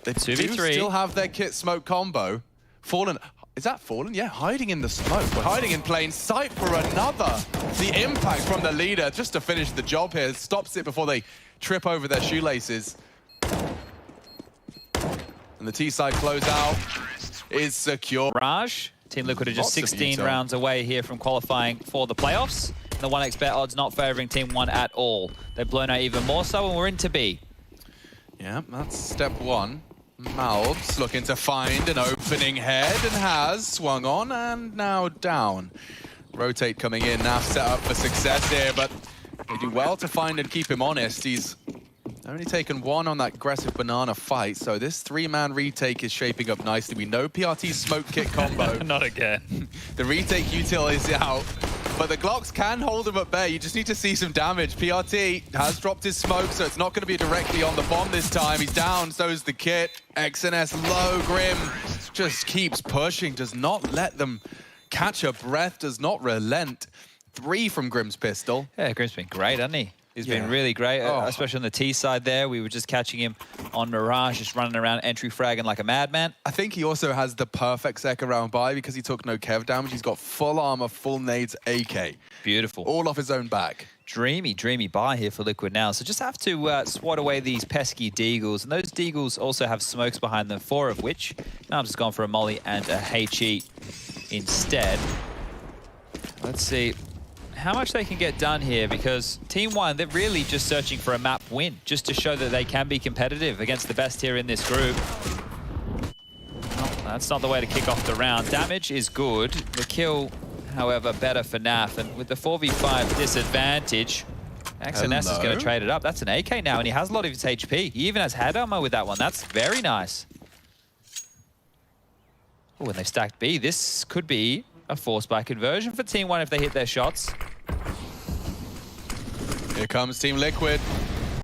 They do still have their kit smoke combo. Fallen. Is that Fallen? Yeah, hiding in the smoke. We're hiding in plain sight for another. The impact from the leader just to finish the job here. Stops it before they trip over their shoelaces. And the T-side closeout is secure. Raj, Team Liquid are just 16 rounds away here from qualifying for the playoffs. And the 1xBet odds not favoring TeamOne at all. They've blown out even more so, and we're into B. Yeah, that's step one. Malbs looking to find an opening head and has swung on and now down. Rotate coming in, now set up for success here, but they do well to find and keep him honest. He's only taken one on that aggressive banana fight, so this three-man retake is shaping up nicely. We know PRT's smoke kick combo. Not again. The retake util is out, but the Glocks can hold him at bay. You just need to see some damage. PRT has dropped his smoke, so it's not going to be directly on the bomb this time. He's down, so is the kit. XNS low, Grim just keeps pushing, does not let them catch a breath, does not relent. 3 from Grim's pistol. Yeah, Grim's been great, hasn't he? He's been really great, especially on the T side there. We were just catching him on Mirage, just running around entry fragging like a madman. I think he also has the perfect second round buy because he took no Kev damage. He's got full armor, full nades, AK. Beautiful. All off his own back. Dreamy, dreamy buy here for Liquid now. So just have to swat away these pesky Deagles. And those Deagles also have smokes behind them, 4 of which. Now I'm just gone for a Molly and a HE instead. Let's see how much they can get done here, because TeamOne, they're really just searching for a map win, just to show that they can be competitive against the best here in this group. Oh, that's not the way to kick off the round. Damage is good. The kill, however, better for NAF. And with the 4v5 disadvantage, XNS is going to trade it up. That's an AK now, and he has a lot of his HP. He even has head armor with that one. That's very nice. Oh, and they've stacked B. This could be a force by conversion for TeamOne if they hit their shots. Here comes Team Liquid,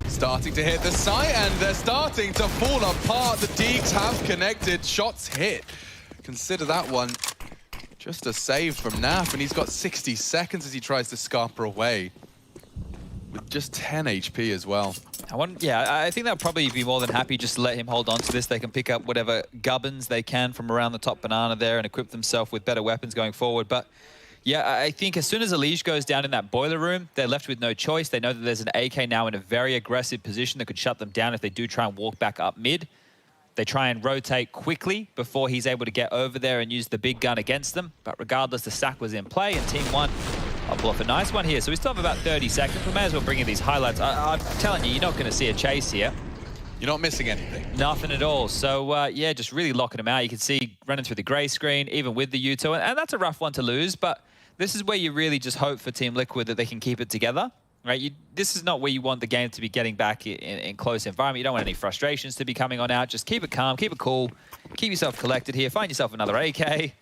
starting to hit the site, and they're starting to fall apart. The Deags have connected, shots hit. Consider that one just a save from NAF, and he's got 60 seconds as he tries to scarper away. With just 10 HP as well. I think they'll probably be more than happy just to let him hold on to this. They can pick up whatever gubbins they can from around the top banana there and equip themselves with better weapons going forward. But yeah, I think as soon as Elige goes down in that boiler room, they're left with no choice. They know that there's an AK now in a very aggressive position that could shut them down if they do try and walk back up mid. They try and rotate quickly before he's able to get over there and use the big gun against them. But regardless, the stack was in play, and TeamOne I'll pull off a nice one here. So we still have about 30 seconds. We may as well bring in these highlights. I'm telling you, you're not going to see a chase here. You're not missing anything. Nothing at all. So, yeah, just really locking them out. You can see running through the grey screen, even with the util. And that's a rough one to lose, but this is where you really just hope for Team Liquid that they can keep it together. Right? This is not where you want the game to be getting back in close environment. You don't want any frustrations to be coming on out. Just keep it calm, keep it cool, keep yourself collected here. Find yourself another AK.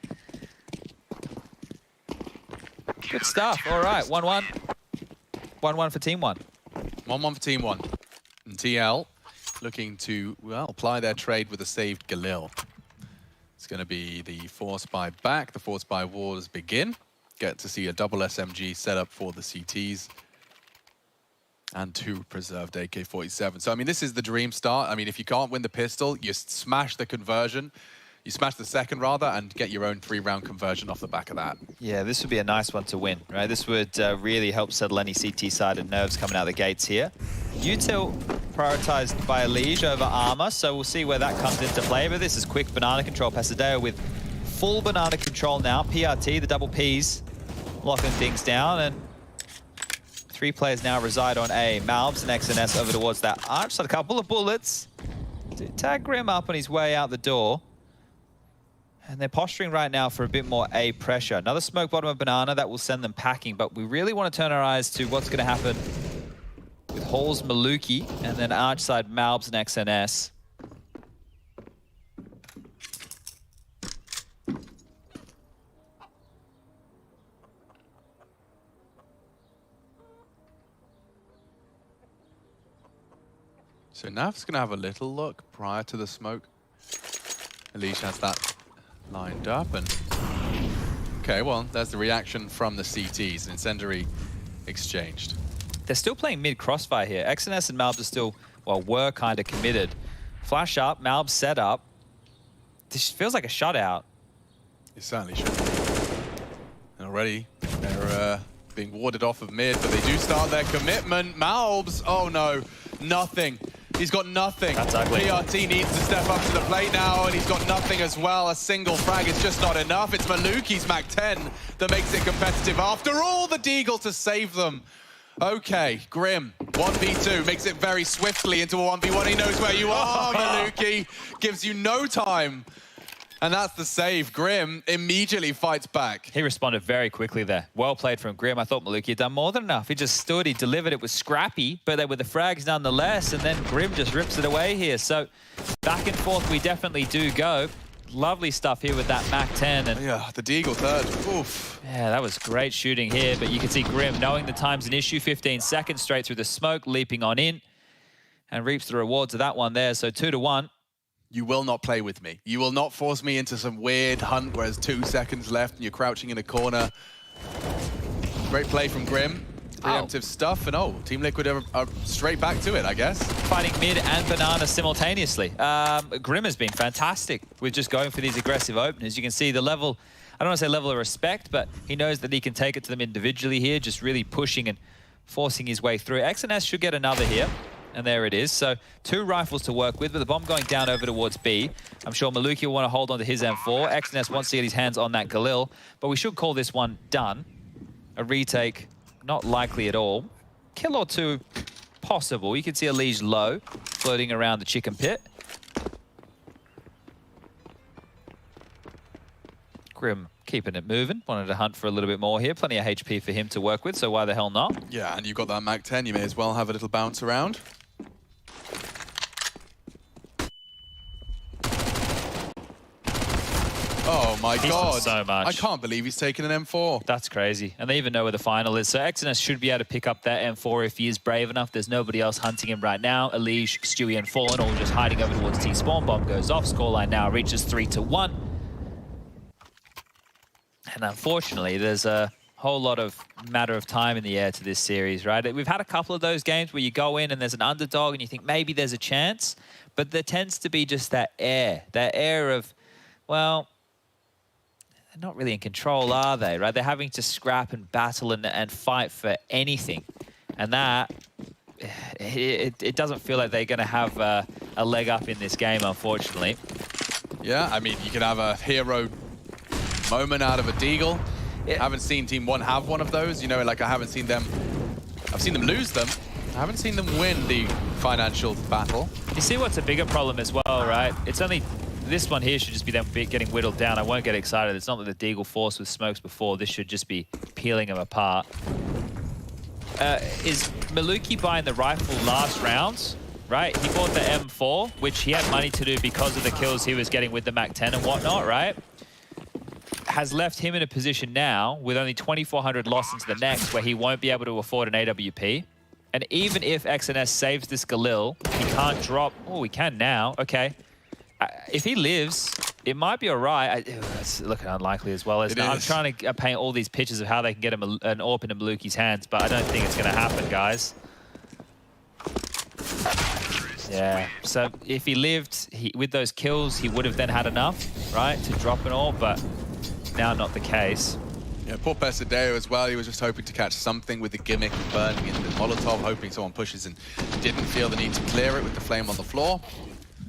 Good stuff. All right, 1-1. 1-1 for TeamOne. 1-1 for TeamOne. And TL looking to, well, apply their trade with a saved Galil. It's going to be the force buy back. The force buy wars begin. Get to see a double SMG set up for the CTs. And 2 preserved AK-47. So, I mean, this is the dream start. I mean, if you can't win the pistol, you smash the conversion. You smash the second, rather, and get your own 3-round conversion off the back of that. Yeah, this would be a nice one to win, right? This would really help settle any CT-sided nerves coming out the gates here. Util prioritized by Elige over Armor, so we'll see where that comes into play. But this is quick banana control. Pesadeo with full banana control now. PRT, the double Ps, locking things down, and 3 players now reside on A. Malbs and XNS over towards that arch. So a couple of bullets to tag Grim up on his way out the door. And they're posturing right now for a bit more A pressure. Another smoke bottom of banana, that will send them packing. But we really want to turn our eyes to what's going to happen with Halls, Maluki, and then arch side Malbs and XNS. So Nav's going to have a little look prior to the smoke. Elish has that lined up, and okay, well, there's the reaction from the CTs. An incendiary exchanged. They're still playing mid crossfire here. XNS and Malbs are still, well, were kind of committed. Flash up, Malbs set up. This feels like a shutout. It certainly should be. And already they're being warded off of mid, but they do start their commitment. Malbs, oh no, nothing. He's got nothing. That's ugly. PRT needs to step up to the plate now, and he's got nothing as well. A single frag is just not enough. It's Maluki's Mac 10 that makes it competitive. After all, the Deagle to save them. Okay, Grim, 1v2, makes it very swiftly into a 1v1. He knows where you are, Maluki. Gives you no time. And that's the save. Grim immediately fights back. He responded very quickly there. Well played from Grim. I thought Maluki had done more than enough. He just stood, he delivered. It was scrappy, but they were the frags nonetheless. And then Grim just rips it away here. So back and forth we definitely do go. Lovely stuff here with that Mac 10. And yeah, the Deagle third. Oof. Yeah, that was great shooting here. But you can see Grim, knowing the time's an issue, 15 seconds straight through the smoke, leaping on in. And reaps the rewards of that one there. So 2-1. You will not play with me. You will not force me into some weird hunt where there's 2 seconds left and you're crouching in a corner. Great play from Grim. Preemptive stuff, and Team Liquid are straight back to it, I guess. Fighting mid and banana simultaneously. Grim has been fantastic with just going for these aggressive openers. You can see the level, I don't want to say level of respect, but he knows that he can take it to them individually here, just really pushing and forcing his way through. XNS should get another here. And there it is. So 2 rifles to work with the bomb going down over towards B. I'm sure Maluki will want to hold on to his M4. XNS wants to get his hands on that Galil, but we should call this one done. A retake, not likely at all. Kill or 2, possible. You can see a Liege low floating around the chicken pit. Grim keeping it moving. Wanted to hunt for a little bit more here. Plenty of HP for him to work with, so why the hell not? Yeah, and you've got that Mac 10. You may as well have a little bounce around. Oh my God. So much. I can't believe he's taken an M4. That's crazy. And they even know where the final is. So XNS should be able to pick up that M4 if he is brave enough. There's nobody else hunting him right now. Elish, Stewie, and Fallen all just hiding over towards T. Spawn. Bomb goes off. Scoreline now reaches 3-1. And unfortunately, there's a whole lot of matter of time in the air to this series, right? We've had a couple of those games where you go in and there's an underdog and you think maybe there's a chance. But there tends to be just that air of, well, they're not really in control, are they, right? They're having to scrap and battle and fight for anything. And that, it doesn't feel like they're going to have a leg up in this game, unfortunately. Yeah, I mean, you could have a hero moment out of a Deagle. I haven't seen TeamOne have one of those. You know, like I've seen them lose them. I haven't seen them win the financial battle. You see what's a bigger problem as well, right? It's only, this one here should just be them getting whittled down. I won't get excited. It's not that the Deagle forced with smokes before. This should just be peeling them apart. Is Maluki buying the rifle last rounds? Right, he bought the M4, which he had money to do because of the kills he was getting with the Mac 10 and whatnot, right? Has left him in a position now with only 2,400 lost into the next where he won't be able to afford an AWP. And even if XNS saves this Galil, he can't drop. Oh, he can now. Okay. If he lives, it might be all right. It's looking unlikely as well. I'm trying to paint all these pictures of how they can get him an AWP in Maluki's hands, but I don't think it's going to happen, guys. Yeah, so if he lived, with those kills, he would have then had enough, right, to drop an AWP, but now not the case. Yeah, poor Pesadeo as well. He was just hoping to catch something with the gimmick of burning in the Molotov, hoping someone pushes and didn't feel the need to clear it with the flame on the floor.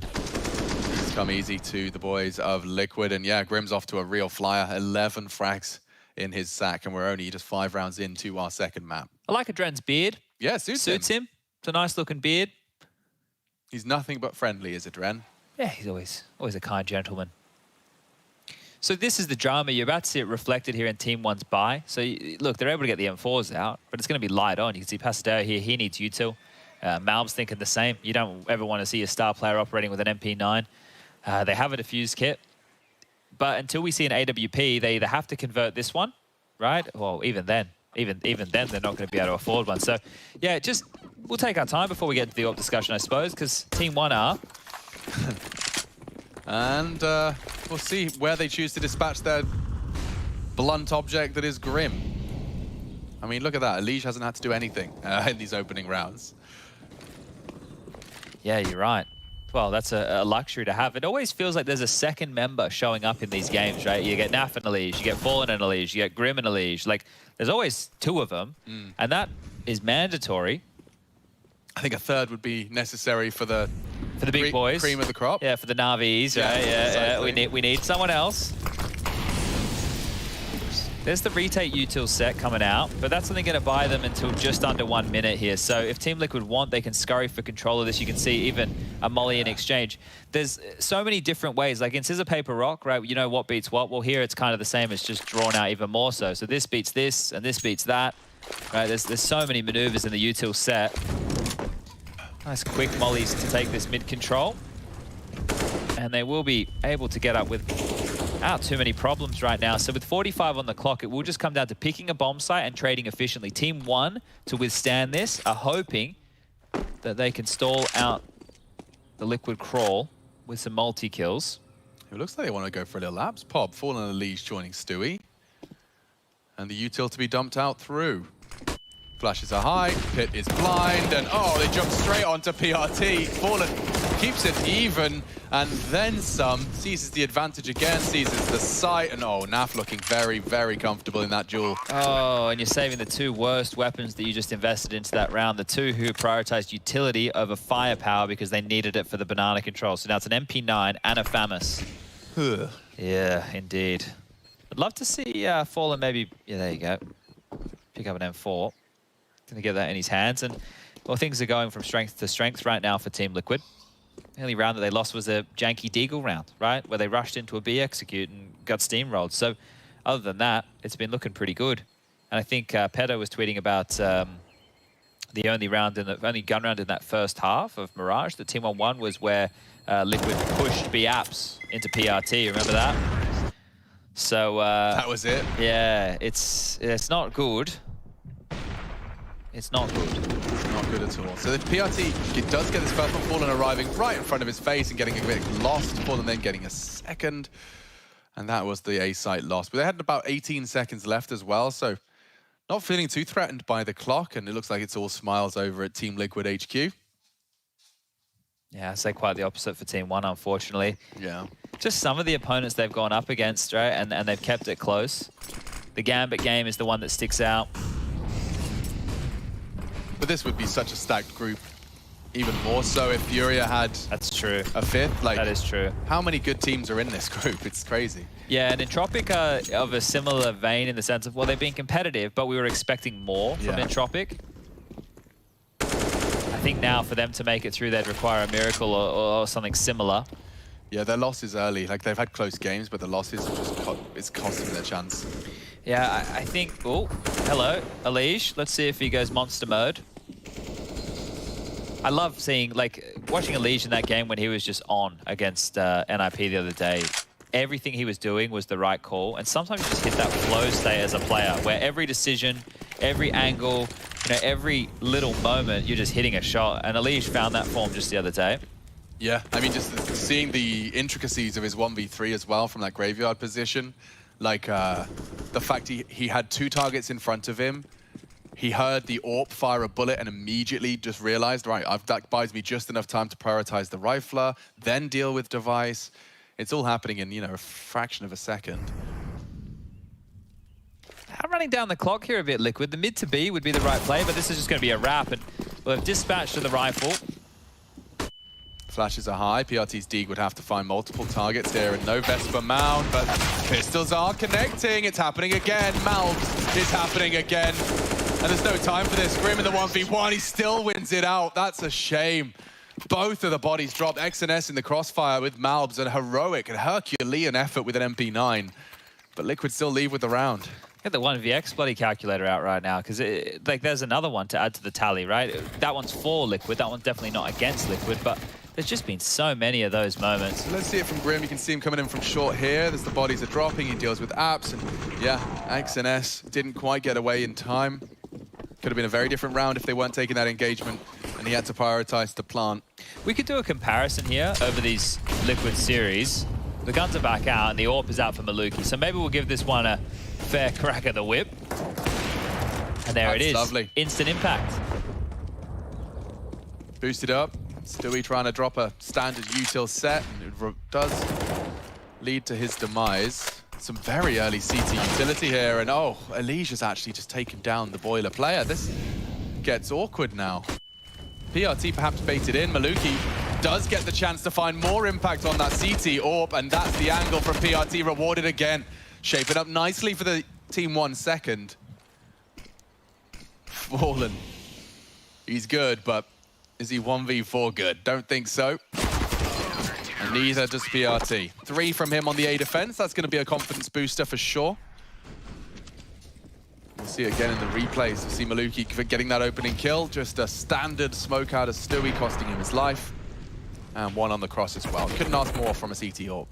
It's come easy to the boys of Liquid, and yeah, Grim's off to a real flyer. 11 frags in his sack, and we're only just 5 rounds into our second map. I like Adren's beard. Yeah, suits him. It's a nice looking beard. He's nothing but friendly, is Adren? Yeah, he's always a kind gentleman. So this is the drama. You're about to see it reflected here in TeamOne's buy. So look, they're able to get the M4s out, but it's going to be light on. You can see Pasadeo here. He needs util. Malb's thinking the same. You don't ever want to see a star player operating with an MP9. They have a defuse kit. But until we see an AWP, they either have to convert this one, right? Well, even then, even then, they're not going to be able to afford one. So, yeah, just we'll take our time before we get to the AWP discussion, I suppose, because TeamOne are. And we'll see where they choose to dispatch their blunt object that is Grim. I mean, look at that. Elige hasn't had to do anything in these opening rounds. Yeah, you're right. Well, that's a luxury to have. It always feels like there's a second member showing up in these games, right? You get Naf and Elige, you get Fallen and Elige, you get Grim and Elige. Like, there's always two of them, and that is mandatory. I think a third would be necessary for the big boys, cream of the crop. Yeah, for the Navis, right? Yeah, we need someone else. There's the retake util set coming out, but that's only going to buy them until just under 1 minute here. So if Team Liquid want, they can scurry for control of this. You can see even a molly in exchange. There's so many different ways. Like in Scissor, Paper, Rock, right? You know what beats what. Well, here it's kind of the same. It's just drawn out even more so. So this beats this, and this beats that. Right? There's so many maneuvers in the util set. Nice quick mollies to take this mid control. And they will be able to get up without too many problems right now. So with 45 on the clock, it will just come down to picking a bomb site and trading efficiently. TeamOne, to withstand this, are hoping that they can stall out the Liquid crawl with some multi-kills. It looks like they want to go for a little laps. Pop, Fallen and Elige joining Stewie. And the util to be dumped out through. Flashes are high, Pit is blind, and oh, they jump straight onto PRT. Fallen keeps it even, and then some. Seizes the advantage again, seizes the site, and oh, Naf looking very, very comfortable in that duel. Oh, and you're saving the two worst weapons that you just invested into that round. The two who prioritized utility over firepower because they needed it for the banana control. So now it's an MP9 and a FAMAS. Yeah, indeed. I'd love to see Fallen maybe, yeah, there you go. Pick up an M4. Gonna get that in his hands, and well, things are going from strength to strength right now for Team Liquid. The only round that they lost was a janky Deagle round, right? Where they rushed into a B execute and got steamrolled. So other than that, it's been looking pretty good. And I think Pedo was tweeting about the only gun round in that first half of Mirage that TeamOne won was where Liquid pushed B apps into PRT. Remember that? So that was it. Yeah, it's not good. It's not good. It's not good at all. So the PRT does get this first one, Fallen arriving right in front of his face and getting a bit lost. Fallen then getting a second. And that was the A site loss. But they had about 18 seconds left as well, so not feeling too threatened by the clock, and it looks like it's all smiles over at Team Liquid HQ. Yeah, I'd say quite the opposite for TeamOne, unfortunately. Yeah. Just some of the opponents they've gone up against, right, and they've kept it close. The Gambit game is the one that sticks out. But this would be such a stacked group, even more so if Furia had That's true. a fifth. Like, that is true. How many good teams are in this group? It's crazy. Yeah, and Entropic are of a similar vein in the sense of, well, they've been competitive, but we were expecting more from Entropic. I think now for them to make it through, they'd require a miracle or something similar. Yeah, their losses early. Like, they've had close games, but the losses are just it's costing their chance. Yeah, I think... Oh, hello, Elige. Let's see if he goes monster mode. I love seeing, like, watching Elige in that game when he was just on against NIP the other day. Everything he was doing was the right call, and sometimes you just hit that flow state as a player, where every decision, every angle, you know, every little moment, you're just hitting a shot. And Elige found that form just the other day. Yeah, I mean, just seeing the intricacies of his 1v3 as well from that graveyard position. Like, the fact he had two targets in front of him. He heard the AWP fire a bullet and immediately just realized, right, that buys me just enough time to prioritize the rifler, then deal with device. It's all happening in, you know, a fraction of a second. I'm running down the clock here a bit, Liquid. The mid to B would be the right play, but this is just going to be a wrap, and we'll have dispatched to the rifle. Flashes are high. PRT's Deeg would have to find multiple targets here, and no Vesper Mound, but pistols are connecting. It's happening again. Malbs is happening again. And there's no time for this. Grim in the 1v1, he still wins it out. That's a shame. Both of the bodies dropped. XNS in the crossfire with Malbs, and heroic and Herculean effort with an MP9. But Liquid still leave with the round. Get the 1vx bloody calculator out right now, because like there's another one to add to the tally, right? That one's for Liquid. That one's definitely not against Liquid, but There's just been so many of those moments. So let's see it from Grim. You can see him coming in from short here. There's the bodies are dropping. He deals with apps. And yeah, XNS didn't quite get away in time. Could have been a very different round if they weren't taking that engagement. And he had to prioritize the plant. We could do a comparison here over these Liquid series. The guns are back out and the AWP is out for Maluki. So maybe we'll give this one a fair crack at the whip. And there it is. Lovely. Instant impact. Boosted up. Stewie trying to drop a standard util set, and it does lead to his demise. Some very early CT utility here, and oh, Alicia's actually just taken down the boiler player. This gets awkward now. PRT perhaps baited in. Maluki does get the chance to find more impact on that CT AWP, and that's the angle from PRT, rewarded again. Shaping up nicely for the TeamOne second. Fallen. He's good, but is he 1v4 good? Don't think so. And neither does PRT. 3 from him on the A defense. That's going to be a confidence booster for sure. We'll see it again in the replays. We'll see Maluki getting that opening kill. Just a standard smoke out of Stewie, costing him his life. And 1 on the cross as well. Couldn't ask more from a CT AWP.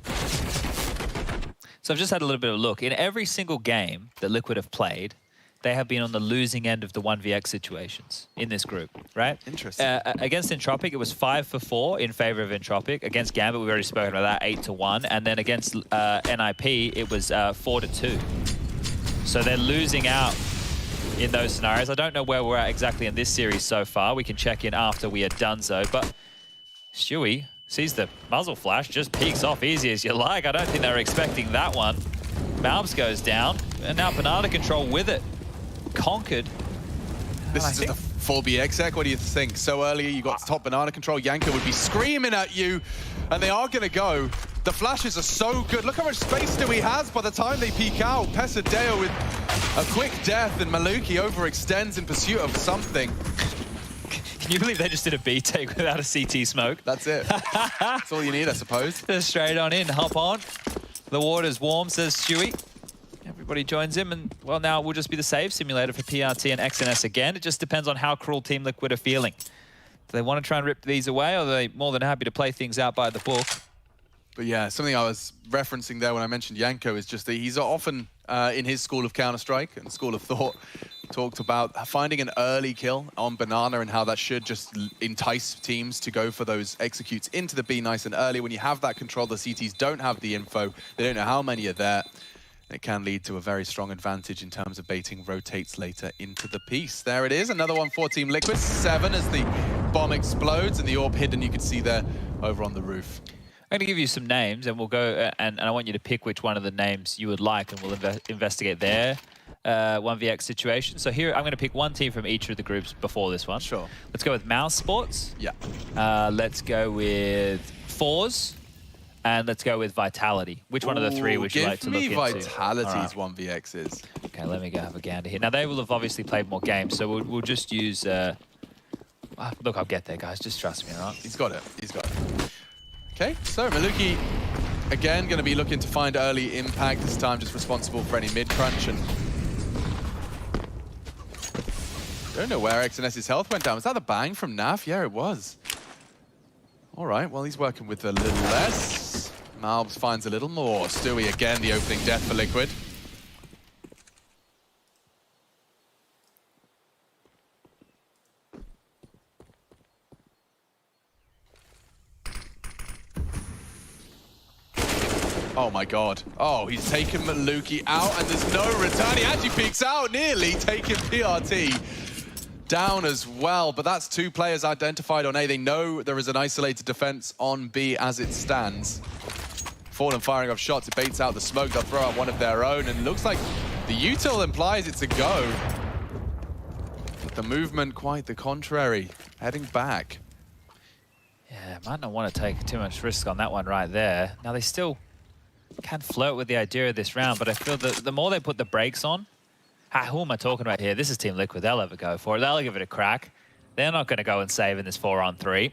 So I've just had a little bit of a look. In every single game that Liquid have played, they have been on the losing end of the 1vx situations in this group, right? Interesting. Against Entropic, it was 5 for 4 in favor of Entropic. Against Gambit, we've already spoken about that, 8-1. And then against NIP, it was 4-2. So they're losing out in those scenarios. I don't know where we're at exactly in this series so far. We can check in after we are done so. But Stewie sees the muzzle flash, just peeks off easy as you like. I don't think they were expecting that one. Malbs goes down, and now Banana Control with it. Conquered. This is just a full BXX. What do you think? So early, you got top Banana Control. Yanko would be screaming at you, and they are going to go. The flashes are so good. Look how much space Stewie has by the time they peek out. Pesadeo with a quick death, and Maluki overextends in pursuit of something. Can you believe they just did a B take without a CT smoke? That's it. That's all you need, I suppose. Just straight on in, hop on. The water's warm, says Stewie. Everybody joins him, and well, now it will just be the save simulator for PRT and XNS again. It just depends on how cruel Team Liquid are feeling. Do they want to try and rip these away, or are they more than happy to play things out by the book? But yeah, something I was referencing there when I mentioned Yanko is just that he's often in his school of Counter-Strike and school of thought talked about finding an early kill on Banana and how that should just entice teams to go for those executes into the B nice and early. When you have that control, the CTs don't have the info. They don't know how many are there. It can lead to a very strong advantage in terms of baiting rotates later into the piece. There it is, another one for Team Liquid. 7 as the bomb explodes and the AWP hidden, you can see there over on the roof. I'm going to give you some names, and we'll go, and I want you to pick which one of the names you would like, and we'll investigate their 1vx situation. So here, I'm going to pick one team from each of the groups before this one. Sure. Let's go with Mouse Sports. Yeah. Let's go with Fours. And let's go with Vitality. Which one of the three would you like to look into? Give me Vitality's 1vx's. Okay, let me go have a gander here. Now, they will have obviously played more games, so we'll just use... look, I'll get there, guys. Just trust me, all right? He's got it. He's got it. Okay, so Maluki, again, going to be looking to find early impact. This time just responsible for any mid-crunch. And don't know where XNS's health went down. Was that the bang from Naf? Yeah, it was. All right, well, he's working with a little less. Malbs finds a little more. Stewie again, the opening death for Liquid. Oh my god. Oh, he's taken Maluki out and there's no return. He actually peeks out, nearly taking PRT down as well, but that's 2 players identified on A. They know there is an isolated defense on B as it stands. Fallen firing off shots, it baits out the smoke, they'll throw out one of their own, and it looks like the util implies it's a go. But the movement, quite the contrary, heading back. Yeah, might not want to take too much risk on that one right there. Now, they still can flirt with the idea of this round, but I feel that the more they put the brakes on, who am I talking about here? This is Team Liquid. They'll ever go for it. They'll give it a crack. They're not going to go and save in this 4-on-3.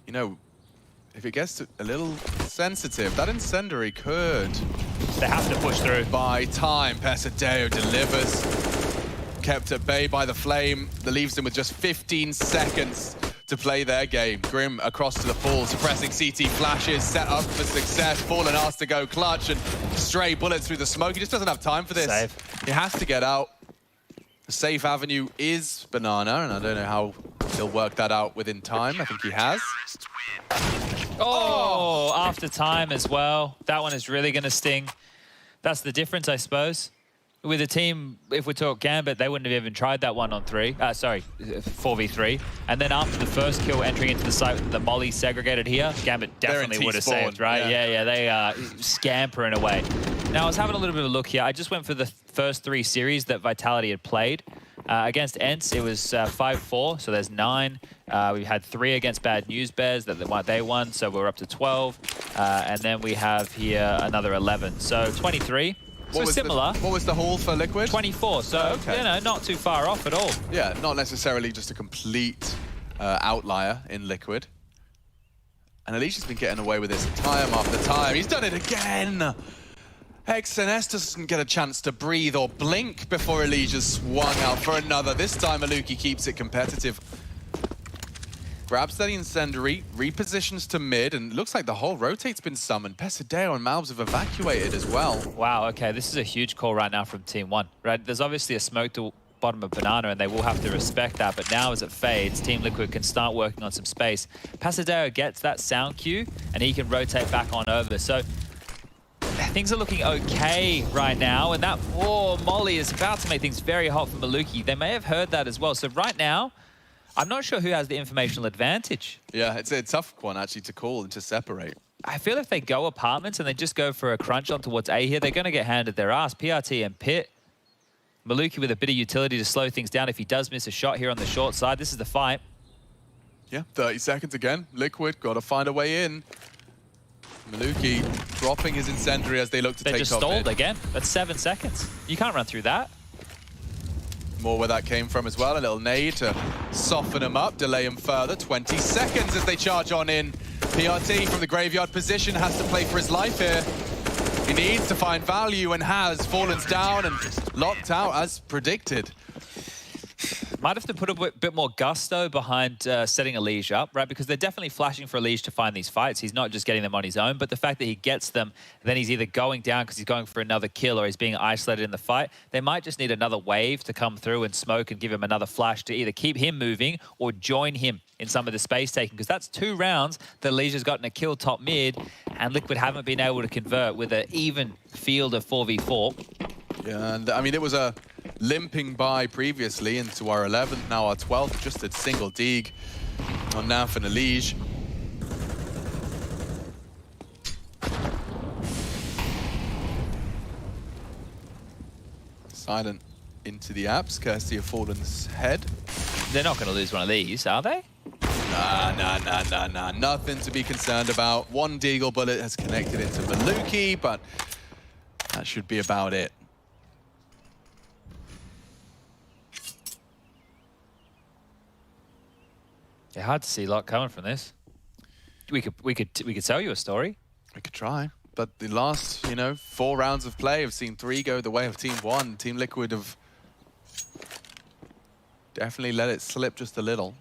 You know, if it gets a little sensitive, that incendiary could... They have to push through. By time, Pesadeo delivers. kept at bay by the flame. That leaves them with just 15 seconds to play their game. Grim across to the pool, suppressing CT flashes, set up for success. Fallen asked to go clutch and stray bullets through the smoke. He just doesn't have time for this. Save. He has to get out. The safe avenue is Banana, and I don't know how he'll work that out within time. I think he has. Oh, after time as well. That one is really going to sting. That's the difference, I suppose. With a team, if we talk Gambit, they wouldn't have even tried that 4v3. And then after the first kill entering into the site with the molly segregated here, Gambit definitely would have saved, right? Yeah, they are scampering away. Now, I was having a little bit of a look here. I just went for the first 3 series that Vitality had played. Against Ents, it was 5-4, so there's 9. We had 3 against Bad News Bears that they won, so we're up to 12. And then we have here another 11, so 23. So similar. What was the haul for Liquid? 24, so, you know, not too far off at all. Yeah, not necessarily just a complete outlier in Liquid. And Alicia's been getting away with this time after time. He's done it again! XNS doesn't get a chance to breathe or blink before Elijah's swung out for another. This time, Aluki keeps it competitive. Grabs that incendiary, repositions to mid, and looks like the whole rotate's been summoned. Pesadeo and Malves have evacuated as well. Wow, okay, this is a huge call right now from TeamOne, right? There's obviously a smoke to bottom of Banana, and they will have to respect that, but now as it fades, Team Liquid can start working on some space. Pesadeo gets that sound cue, and he can rotate back on over. So things are looking okay right now, and that molly is about to make things very hot for Maluki. They may have heard that as well. So right now, I'm not sure who has the informational advantage. Yeah, it's a tough one actually to call and to separate. I feel if they go apartments and they just go for a crunch on towards A here, they're going to get handed their ass. PRT and Pit. Maluki with a bit of utility to slow things down if he does miss a shot here on the short side. This is the fight. Yeah, 30 seconds again. Liquid got to find a way in. Maluki dropping his incendiary as they look to take off. They just stalled again. That's 7 seconds. You can't run through that. More where that came from as well. A little nade to soften him up, delay him further. 20 seconds as they charge on in. PRT from the graveyard position has to play for his life here. He needs to find value and has. Fallen's down and locked out as predicted. Might have to put a bit more gusto behind setting Elige up, right? Because they're definitely flashing for Elige to find these fights. He's not just getting them on his own, but the fact that he gets them, then he's either going down because he's going for another kill or he's being isolated in the fight. They might just need another wave to come through and smoke and give him another flash to either keep him moving or join him in some of the space taking, because that's 2 rounds that Elige's gotten a kill top mid, and Liquid haven't been able to convert with an even field of 4v4. Yeah, and I mean, it was a limping by previously into our 11th, now our 12th, just a single dig on Naf and Elige. Silent into the apps, courtesy of Fallen's head. They're not going to lose one of these, are they? Nah. Nothing to be concerned about. 1 Deagle bullet has connected into Maluki, but that should be about it. Yeah, hard to see a lot coming from this. We could tell you a story. We could try, but the last 4 rounds of play have seen 3 go the way of TeamOne. Team Liquid have definitely let it slip just a little.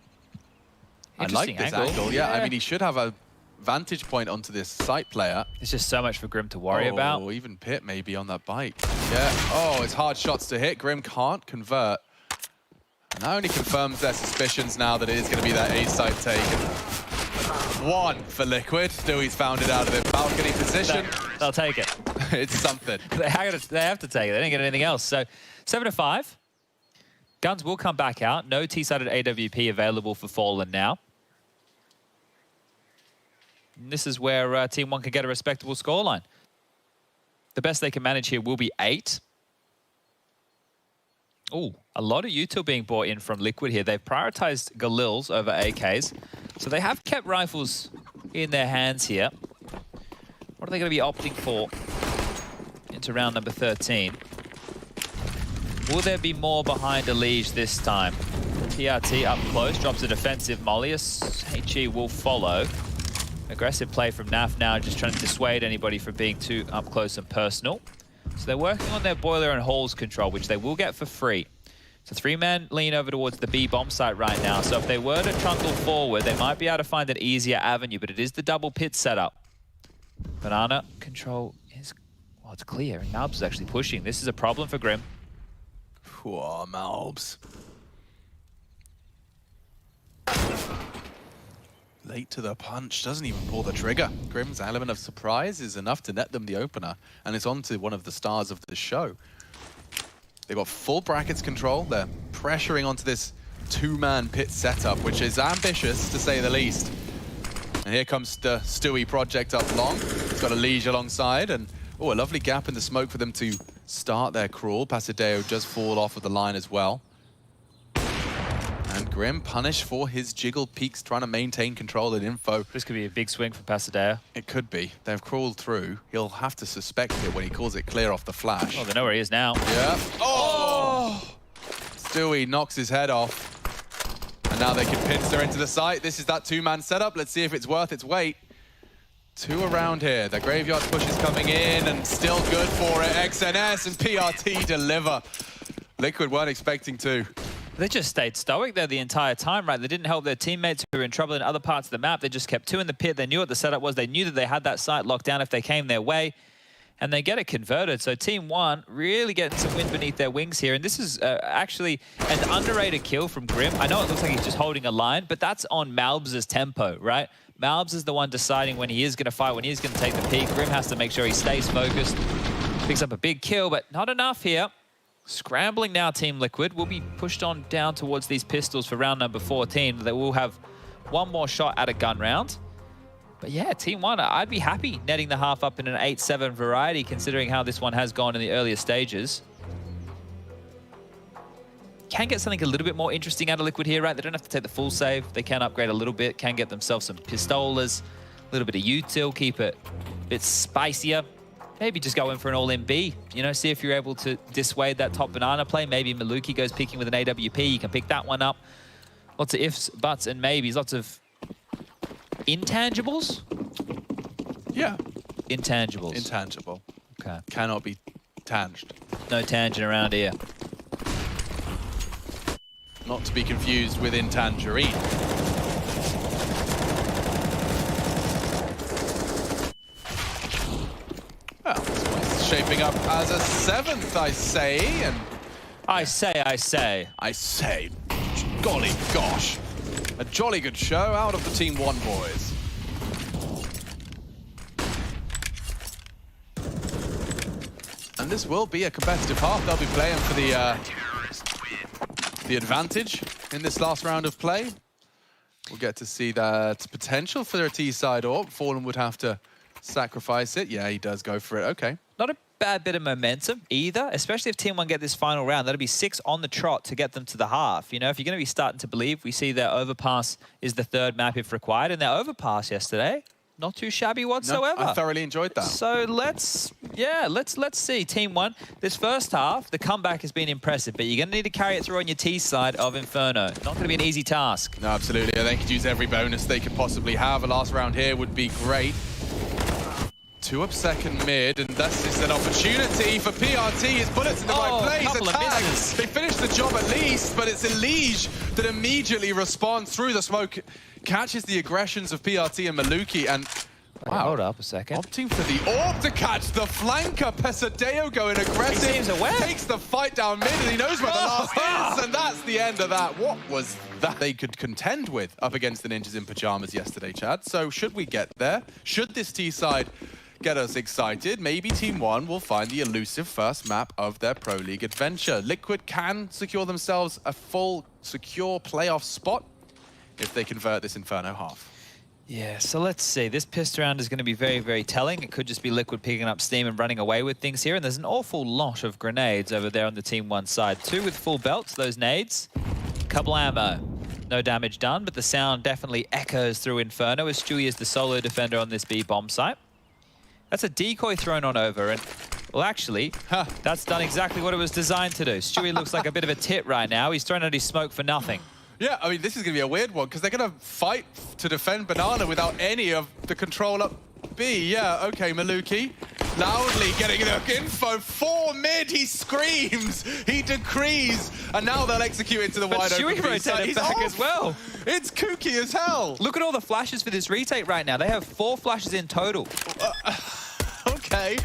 I like this angle. Yeah, I mean, he should have a vantage point onto this site player. It's just so much for Grim to worry about. Oh, even Pit maybe on that bike. Yeah. Oh, it's hard shots to hit. Grim can't convert. And that only confirms their suspicions now that it is going to be that A site take. 1 for Liquid. Still, he's found it out of their balcony position. They'll take it. It's something. They have to take it. They didn't get anything else. So 7-5. Guns will come back out. No T-sided AWP available for Fallen now. And this is where TeamOne can get a respectable scoreline. The best they can manage here will be 8. Oh, a lot of util being brought in from Liquid here. They've prioritized Galils over AKs. So they have kept rifles in their hands here. What are they going to be opting for into round number 13? Will there be more behind Elige this time? TRT up close, drops a defensive molly. HE will follow. Aggressive play from Naf now, just trying to dissuade anybody from being too up close and personal. So they're working on their boiler and halls control, which they will get for free. It's a 3-man lean over towards the B bomb site right now. So if they were to trundle forward, they might be able to find an easier avenue, but it is the double pit setup. Banana control is, well, it's clear, and Malbs is actually pushing. This is a problem for Grim. Whoa, Malbs. Late to the punch, doesn't even pull the trigger. Grim's element of surprise is enough to net them the opener, and it's on to one of the stars of the show. They've got full brackets control. They're pressuring onto this 2-man pit setup, which is ambitious, to say the least. And here comes the Stewie project up long. It's got a Liege alongside, and oh, a lovely gap in the smoke for them to start their crawl. Pasadeo does fall off of the line as well. And Grim punished for his jiggle peaks, trying to maintain control and info. This could be a big swing for Pasadeo. It could be. They've crawled through. He'll have to suspect it when he calls it clear off the flash. Oh, they know where he is now. Yeah. Oh! Stewie knocks his head off. And now they can pincer into the site. This is that 2-man setup. Let's see if it's worth its weight. 2 around here. The graveyard push is coming in and still good for it. XNS and PRT deliver. Liquid weren't expecting to. They just stayed stoic there the entire time, right? They didn't help their teammates who were in trouble in other parts of the map. They just kept 2 in the pit. They knew what the setup was. They knew that they had that site locked down if they came their way. And they get it converted. So TeamOne really getting some wind beneath their wings here. And this is actually an underrated kill from Grim. I know it looks like he's just holding a line, but that's on Malbs' tempo, right? Malbs is the one deciding when he is going to fight, when he is going to take the peak. Grim has to make sure he stays focused. Picks up a big kill, but not enough here. Scrambling now, Team Liquid will be pushed on down towards these pistols for round number 14. They will have one more shot at a gun round. But yeah, TeamOne, I'd be happy netting the half up in an 8-7 variety, considering how this one has gone in the earlier stages. Can get something a little bit more interesting out of Liquid here, right? They don't have to take the full save. They can upgrade a little bit, can get themselves some pistolas, a little bit of util, keep it a bit spicier. Maybe just go in for an all-in B. You know, see if you're able to dissuade that top banana play. Maybe Maluki goes picking with an AWP. You can pick that one up. Lots of ifs, buts, and maybes. Lots of intangibles? Yeah. Intangibles. Intangible. Okay. Cannot be tanged. No tangent around here. Not to be confused with intangerine. Well, this one's shaping up as a 7th, I say, and... I say. Golly gosh. A jolly good show out of the TeamOne boys. And this will be a competitive half. They'll be playing for the advantage in this last round of play. We'll get to see that potential for their T-side AWP. Fallen would have to sacrifice it. Yeah, he does go for it. Okay. Not a bad bit of momentum either, especially if TeamOne get this final round. That'll be 6 on the trot to get them to the half. You know, if you're going to be starting to believe, we see their overpass is the 3rd map if required, and their overpass yesterday, not too shabby whatsoever. No, I thoroughly enjoyed that. So let's see. TeamOne, this first half, the comeback has been impressive, but you're going to need to carry it through on your T side of Inferno. Not going to be an easy task. No, absolutely. They could use every bonus they could possibly have. A last round here would be great. 2 up second mid, and this is an opportunity for PRT. His bullets in the right place. Attacks. They finish the job at least, but it's a Liege that immediately responds through the smoke, catches the aggressions of PRT and Maluki, and wow. Hold up a second. Opting for the AWP to catch the flanker. Pasadeo going aggressive. He seems aware. Takes the fight down mid, and he knows where the last is, and that's the end of that. What was that they could contend with up against the Ninjas in Pajamas yesterday, Chad? So should we get there? Should this T-side get us excited? Maybe TeamOne will find the elusive first map of their Pro League adventure. Liquid can secure themselves a full, secure playoff spot if they convert this Inferno half. Yeah, so let's see. This pissed round is going to be very, very telling. It could just be Liquid picking up steam and running away with things here. And there's an awful lot of grenades over there on the TeamOne side. 2 with full belts, those nades. Couple ammo. No damage done, but the sound definitely echoes through Inferno as Stewie is the solo defender on this B bomb site. That's a decoy thrown on over, and, well, actually, that's done exactly what it was designed to do. Stewie looks like a bit of a tit right now. He's thrown out his smoke for nothing. Yeah, I mean, this is going to be a weird one, because they're going to fight to defend Banana without any of the control up B. Yeah, okay, Maluki loudly getting the info. 4 mid, he screams, he decrees, and now they'll execute into the wide open. He's back as well. It's kooky as hell. Look at all the flashes for this retake right now. They have 4 flashes in total. Okay.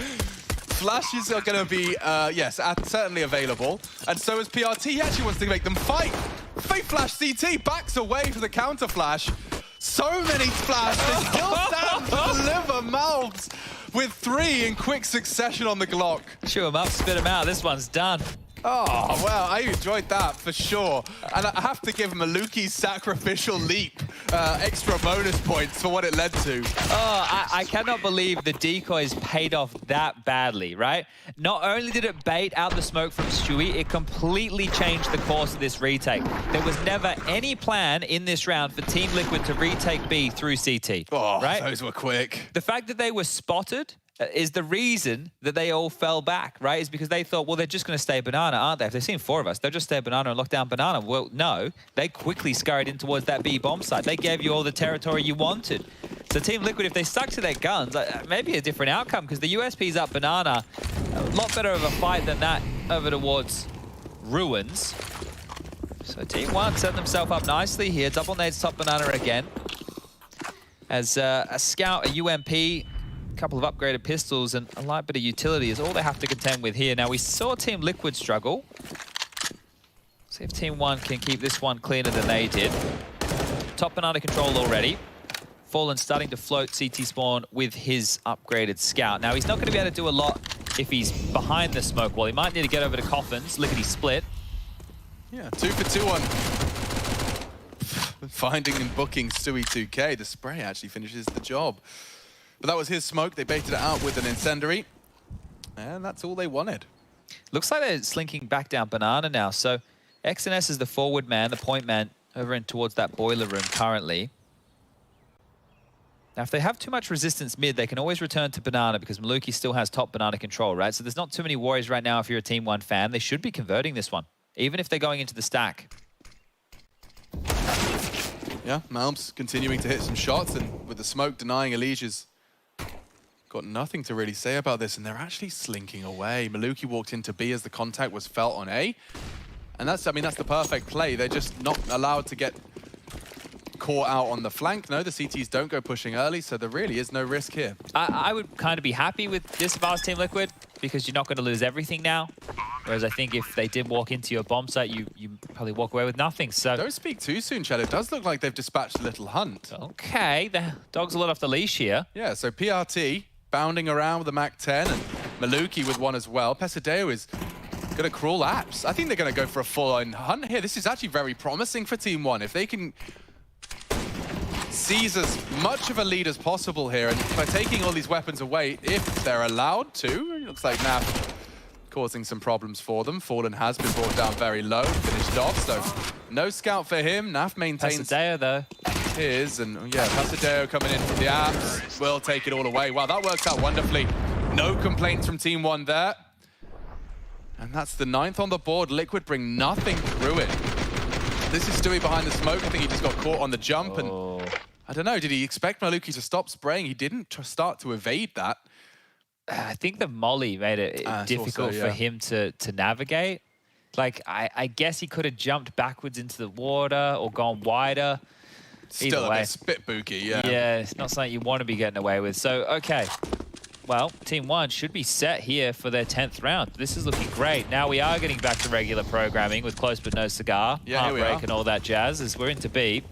Flashes are going to be, yes, certainly available. And so is PRT. He actually wants to make them fight. Fake flash CT backs away for the counter flash. So many flash. They still stand to deliver. Mouths with 3 in quick succession on the Glock. Chew him up, spit him out. This one's done. Oh, well, I enjoyed that for sure. And I have to give Maluki's sacrificial leap extra bonus points for what it led to. Oh, I cannot believe the decoys paid off that badly, right? Not only did it bait out the smoke from Stewie, it completely changed the course of this retake. There was never any plan in this round for Team Liquid to retake B through CT, right? Those were quick. The fact that they were spotted is the reason that they all fell back, right? Is because they thought, well, they're just going to stay banana, aren't they? If they've seen 4 of us, they'll just stay banana and lock down banana. Well, no. They quickly scurried in towards that B bomb site. They gave you all the territory you wanted. So Team Liquid, if they stuck to their guns, maybe a different outcome, because the USP's up banana. A lot better of a fight than that over towards Ruins. So TeamOne set themselves up nicely here. Double nades top banana again. As a scout, a UMP, couple of upgraded pistols and a light bit of utility is all they have to contend with here. Now, we saw Team Liquid struggle. See if TeamOne can keep this one cleaner than they did. Top and under control already. Fallen starting to float CT spawn with his upgraded scout. Now, he's not going to be able to do a lot if he's behind the smoke wall. He might need to get over to Coffins. Lickety split. Yeah, 2 for 2 on finding and booking Stewie 2K. The spray actually finishes the job. But that was his smoke. They baited it out with an incendiary. And that's all they wanted. Looks like they're slinking back down banana now. So XNS is the forward man, the point man, over in towards that boiler room currently. Now, if they have too much resistance mid, they can always return to banana because Maluki still has top banana control, right? So there's not too many worries right now if you're a TeamOne fan. They should be converting this one, even if they're going into the stack. Yeah, Malms continuing to hit some shots, and with the smoke denying Elijah's got nothing to really say about this, and they're actually slinking away. Maluki walked into B as the contact was felt on A. And that's, I mean, that's the perfect play. They're just not allowed to get caught out on the flank. No, the CTs don't go pushing early, so there really is no risk here. I would kind of be happy with this if I was Team Liquid, because you're not going to lose everything now. Whereas I think if they did walk into your bomb site, you probably walk away with nothing. So don't speak too soon, Chad. It does look like they've dispatched a little hunt. Okay, the dog's a lot off the leash here. Yeah, so PRT bounding around with the MAC-10 and Maluki with one as well. Pesadeo is going to crawl apps. I think they're going to go for a full-on hunt here. This is actually very promising for TeamOne. If they can seize as much of a lead as possible here, and by taking all these weapons away, if they're allowed to, it looks like Naf causing some problems for them. Fallen has been brought down very low, finished off, so no scout for him. Naf maintains Pesadeo, though. His, and yeah, Pesadeo coming in from the apps will take it all away. Wow, that works out wonderfully. No complaints from TeamOne there. And that's the 9th on the board. Liquid bring nothing through it. This is Stewie behind the smoke. I think he just got caught on the jump, and I don't know, did he expect Maluki to stop spraying? He didn't start to evade that. I think the molly made it difficult for him to navigate. Like, I guess he could have jumped backwards into the water or gone wider. Still a bit spit booky, yeah. Yeah, it's not something you want to be getting away with. So, okay. Well, TeamOne should be set here for their 10th round. This is looking great. Now we are getting back to regular programming with Close But No Cigar, Heartbreak and all that jazz as we're into B.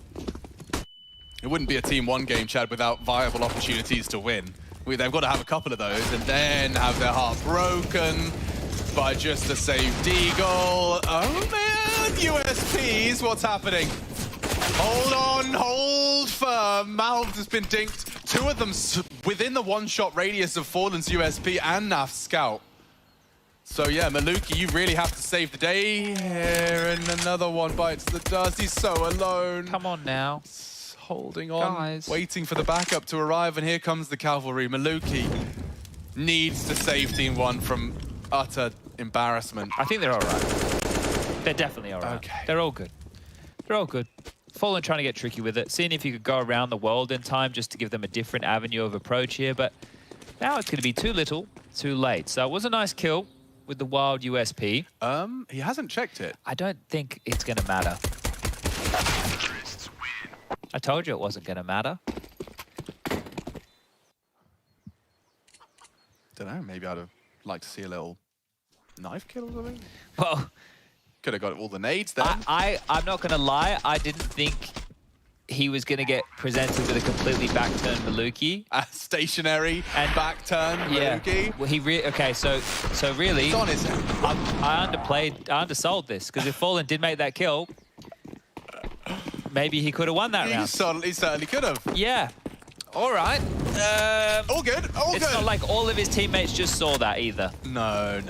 It wouldn't be a TeamOne game, Chad, without viable opportunities to win. They've got to have a couple of those and then have their heart broken by just a saved deagle. Oh man, USPs, what's happening? Hold on, hold firm. Malv has been dinked. 2 of them within the one-shot radius of Fallen's USP and Naf's scout. So yeah, Maluki, you really have to save the day here, and another one bites the dust. He's so alone. Come on now. Holding on, waiting for the backup to arrive, and here comes the cavalry. Maluki needs to save TeamOne from utter embarrassment. I think they're all right. They're definitely all right. Okay. They're all good. They're all good. Fallen trying to get tricky with it, seeing if you could go around the world in time just to give them a different avenue of approach here, but Now it's going to be too little, too late. So it was a nice kill with the wild USP. He hasn't checked it. I don't think it's going to matter. I told you it wasn't going to matter. Don't know, maybe I'd have liked to see a little knife kill or something. Well, could have got all the nades then. I'm not going to lie, I didn't think he was going to get presented with a completely back-turned Maluki. A stationary and back-turned Maluki. Well, okay, so really, it's on his I undersold this, because if Fallen did make that kill, maybe he could have won that round. He certainly could have. Yeah. All right. All good. All good. It's not like all of his teammates just saw that either. No.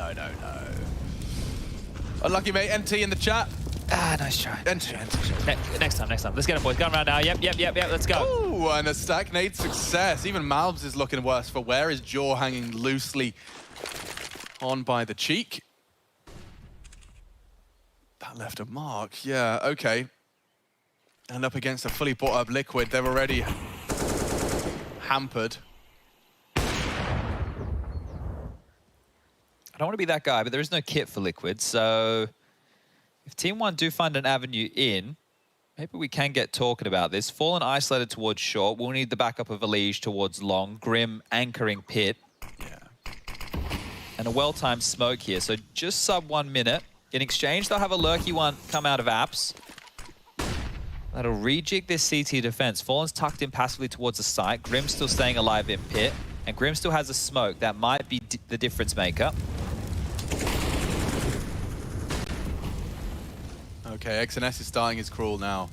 Unlucky, mate. NT in the chat. Nice try. NT. Next time. Let's get him, boys. Gun round now. Yep. Let's go. Oh, and a stack nade success. Even Malbs is looking worse for wear. His jaw hanging loosely on by the cheek. That left a mark. Yeah, okay. And up against a fully bought up Liquid. They're already hampered. I don't want to be that guy, but there is no kit for Liquid, so if TeamOne do find an avenue in, maybe we can get talking about this. Fallen isolated towards short. We'll need the backup of Elige towards long. Grim anchoring pit. Yeah. And a well-timed smoke here, so just sub 1 minute. In exchange, they'll have a lurky one come out of apps. That'll rejig this CT defense. Fallen's tucked in passively towards the site. Grim's still staying alive in pit. And Grim still has a smoke. That might be the difference maker. Okay, XNS is starting his crawl now.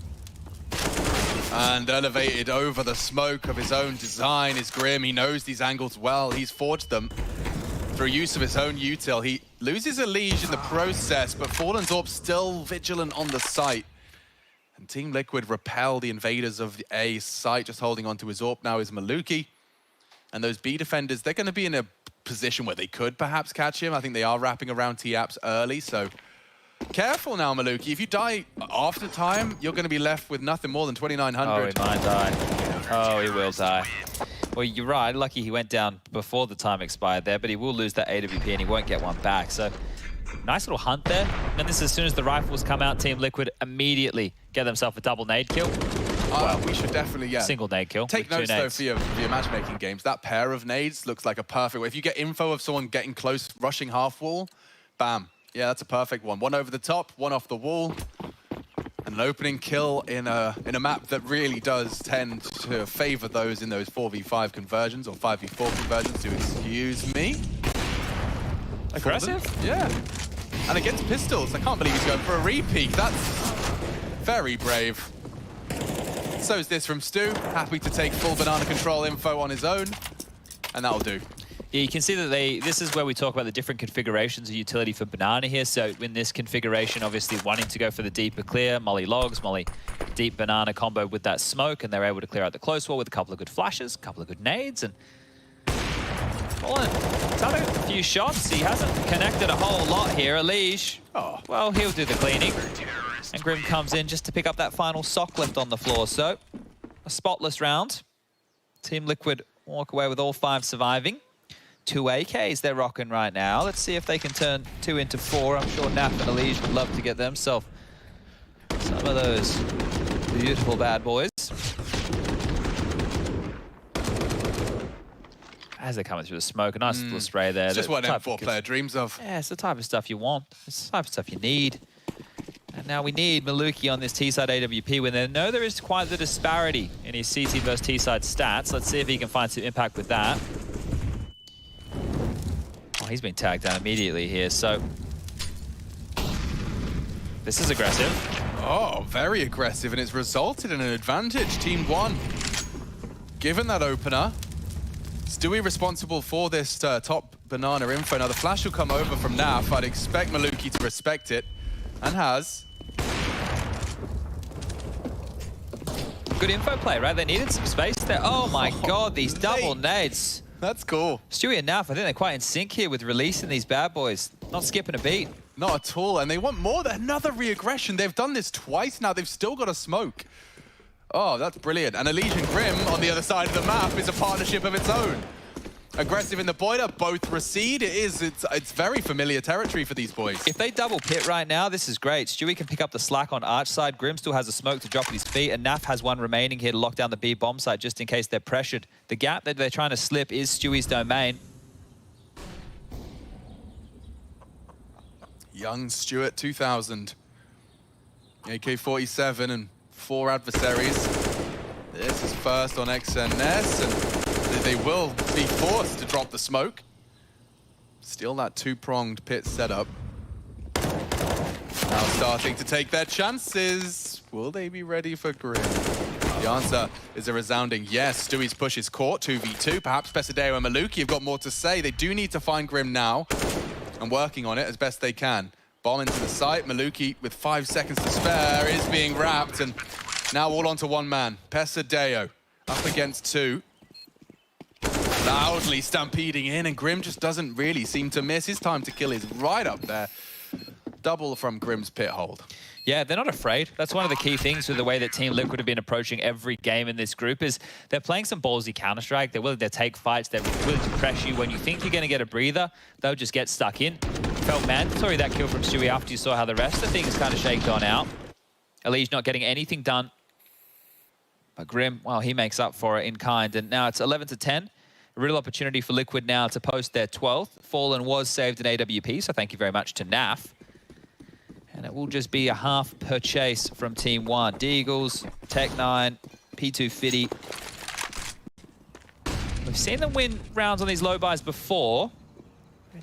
And elevated over the smoke of his own design is Grim. He knows these angles well. He's forged them through use of his own util. He loses a Liege in the process, but Fallen's Orb still vigilant on the site. And Team Liquid repel the invaders of the A site. Just holding onto his Orb now is Maluki. And those B defenders, they're going to be in a position where they could perhaps catch him. I think they are wrapping around T-Apps early, so careful now, Maluki. If you die after time, you're going to be left with nothing more than 2,900. Oh, he might die. Oh, he will die. Well, you're right. Lucky he went down before the time expired there, but he will lose that AWP and he won't get one back. So nice little hunt there. And this is as soon as the rifles come out, Team Liquid immediately get themselves a double nade kill. Well, we should definitely, single nade kill. Take notes, though, for your matchmaking games. That pair of nades looks like a perfect way. If you get info of someone getting close, rushing half wall, bam. Yeah, that's a perfect one. One over the top, one off the wall. And an opening kill in a map that really does tend to favor those in those 4v5 conversions or 5v4 conversions, to excuse me. Aggressive? Yeah. And against pistols, I can't believe he's going for a repeat. That's very brave. So is this from Stu. Happy to take full banana control info on his own. And that'll do. Yeah, you can see that this is where we talk about the different configurations of utility for Banana here. So in this configuration, obviously wanting to go for the deeper clear, Molly logs, Molly deep Banana combo with that smoke, and they're able to clear out the close wall with a couple of good flashes, a couple of good nades, and Fallen, he's had a few shots. He hasn't connected a whole lot here. Elige, well, he'll do the cleaning. And Grim comes in just to pick up that final sock left on the floor. So a spotless round. Team Liquid walk away with all 5 surviving. 2 AKs they're rocking right now. Let's see if they can turn 2 into 4. I'm sure Naf and Elige would love to get themselves some of those beautiful bad boys. As they're coming through the smoke, a nice little spray there. It's just what an M4 player dreams of. Yeah, it's the type of stuff you want. It's the type of stuff you need. And now we need Maluki on this T-side AWP when they know there is quite the disparity in his CT versus T-side stats. Let's see if he can find some impact with that. Oh, he's been tagged down immediately here, so this is aggressive. Oh, very aggressive, and it's resulted in an advantage. TeamOne, given that opener, Stewie responsible for this top banana info. Now the flash will come over from Naf. I'd expect Maluki to respect it, and has. Good info play, right? They needed some space there. Oh my god, these double nades. That's cool. Stewie and Naf, I think they're quite in sync here with releasing these bad boys. Not skipping a beat. Not at all, and they want more. Another re-aggression. They've done this twice now. They've still got a smoke. Oh, that's brilliant. And Elige and Grim on the other side of the map is a partnership of its own. aggressive in the boiler, both recede. It's very familiar territory for these boys. If they double pit right now, this is great. Stewie can pick up the slack on Arch side. Grim still has a smoke to drop at his feet, and Naf has one remaining here to lock down the B bomb site just in case they're pressured. The gap that they're trying to slip is Stewie's domain. Young Stuart 2000. AK-47 and 4 adversaries. This is first on XNS, and they will be forced to drop the smoke. Still that two-pronged pit setup. Now starting to take their chances. Will they be ready for Grim? The answer is a resounding yes. Stewie's push is caught, 2v2. Perhaps Pesadeo and Maluki have got more to say. They do need to find Grim now, and working on it as best they can. Bomb into the site. Maluki, with 5 seconds to spare, is being wrapped, and now all onto one man. Pesadeo up against 2. Loudly stampeding in, and Grim just doesn't really seem to miss. His time to kill is right up there. Double from Grim's pit hold. Yeah, they're not afraid. That's one of the key things with the way that Team Liquid have been approaching every game in this group is they're playing some ballsy Counter-Strike. They're willing to take fights. They're willing to press you. When you think you're going to get a breather, they'll just get stuck in. Felt mandatory that kill from Stewie after you saw how the rest of things kind of shaked on out. Elige not getting anything done. But Grim, well, he makes up for it in kind. And now it's 11-10. A real opportunity for Liquid now to post their 12th. Fallen was saved in AWP, so thank you very much to Naf. And it will just be a half per chase from TeamOne. Deagles, Tech9, P2 Fitty. We've seen them win rounds on these low buys before.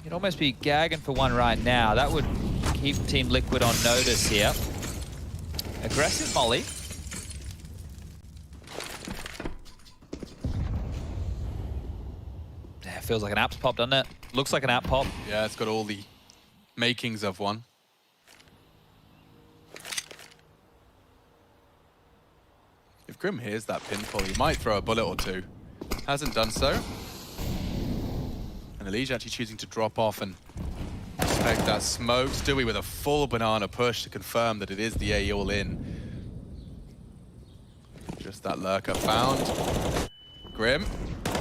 You'd almost be gagging for one right now. That would keep Team Liquid on notice here. Aggressive molly. Yeah, feels like an app's pop, doesn't it? Looks like an app pop. Yeah, it's got all the makings of one. If Grim hears that pinfall, he might throw a bullet or two. Hasn't done so. And Elige actually choosing to drop off and expect that smoke. Stewie with a full banana push to confirm that it is the A all-in. Just that lurker found. Grim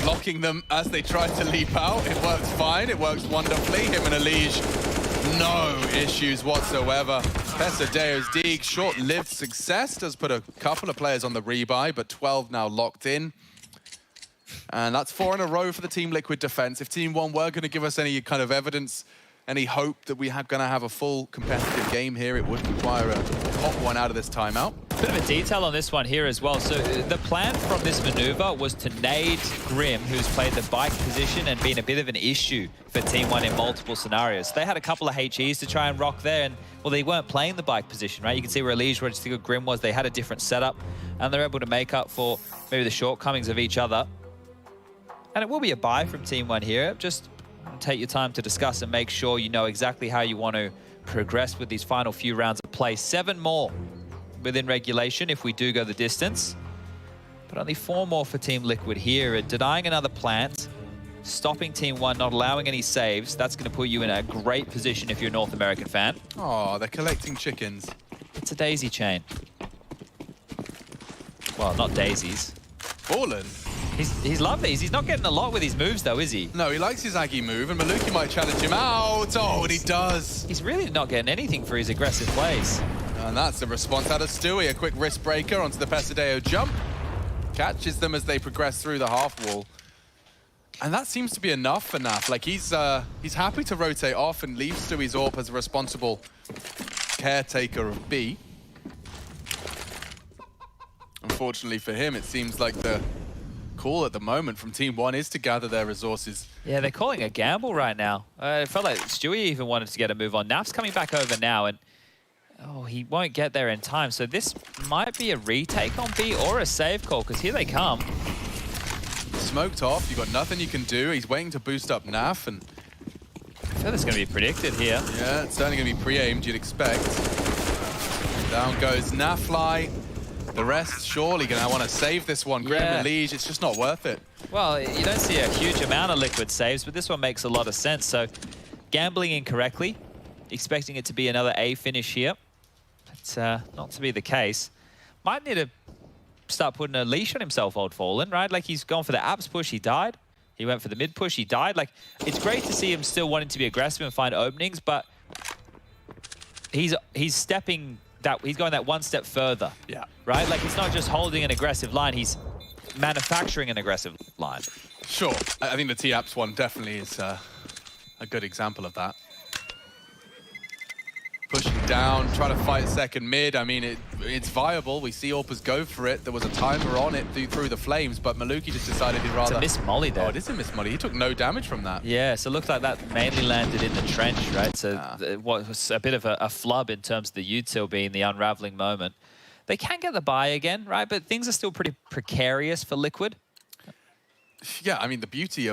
blocking them as they try to leap out. It works fine, it works wonderfully. Him and Elige, no issues whatsoever. Pesadeo's Deeg, short-lived success, does put a couple of players on the rebuy, but 12 now locked in. And that's 4 in a row for the Team Liquid defense. If TeamOne were going to give us any kind of evidence, any hope that we are going to have a full competitive game here, it would require a hot one out of this timeout. Bit of a detail on this one here as well. So the plan from this maneuver was to nade Grim, who's played the bike position and been a bit of an issue for TeamOne in multiple scenarios. They had a couple of HEs to try and rock there, and well, they weren't playing the bike position, right? You can see where Elige, where Grim was, they had a different setup, and they're able to make up for maybe the shortcomings of each other. And it will be a buy from TeamOne here. Just take your time to discuss and make sure you know exactly how you want to progress with these final few rounds of play. 7 more within regulation if we do go the distance. But only 4 more for Team Liquid here. And denying another plant, stopping TeamOne, not allowing any saves. That's going to put you in a great position if you're a North American fan. Oh, they're collecting chickens. It's a daisy chain. Well, not daisies. Fallen. He's lovely. He's not getting a lot with his moves, though, is he? No, he likes his Aggie move, and Maluki might challenge him out. Oh, and he does. He's really not getting anything for his aggressive plays. And that's a response out of Stewie. A quick wrist breaker onto the Pesadeo jump. Catches them as they progress through the half wall. And that seems to be enough for Naf. Like, he's happy to rotate off and leave Stewie's AWP as a responsible caretaker of B. Unfortunately for him, it seems like the call at the moment from TeamOne is to gather their resources. Yeah, they're calling a gamble right now. It felt like Stewie even wanted to get a move on. Naf's coming back over now, and oh, he won't get there in time. So this might be a retake on B or a save call, because here they come. Smoked off, you've got nothing you can do. He's waiting to boost up Naf, and I feel it's going to be predicted here. yeah, it's certainly going to be pre-aimed, you'd expect. Down goes Nafly. The rest surely going to want to save this one. Grim and Elige, it's just not worth it. Well, you don't see a huge amount of Liquid saves, but this one makes a lot of sense. So gambling incorrectly, expecting it to be another A finish here. But not to be the case. Might need to start putting a leash on himself, Old Fallen, right? Like, he's gone for the abs push, he died. He went for the mid push, he died. Like, it's great to see him still wanting to be aggressive and find openings, but he's stepping that, he's going that one step further. Yeah. Right? Like, it's not just holding an aggressive line, he's manufacturing an aggressive line. Sure. I think the T-Apps one definitely is a good example of that. Pushing down, trying to fight second mid. I mean, it's viable. We see Orpers go for it. There was a timer on it through the flames, but Maluki just decided he'd rather... It's a miss molly there. Oh, it is a miss molly. He took no damage from that. Yeah, so it looks like that mainly landed in the trench, right? So it was a bit of a flub in terms of the util being the unraveling moment. They can get the buy again, right? But things are still pretty precarious for Liquid. Yeah, I mean, the beauty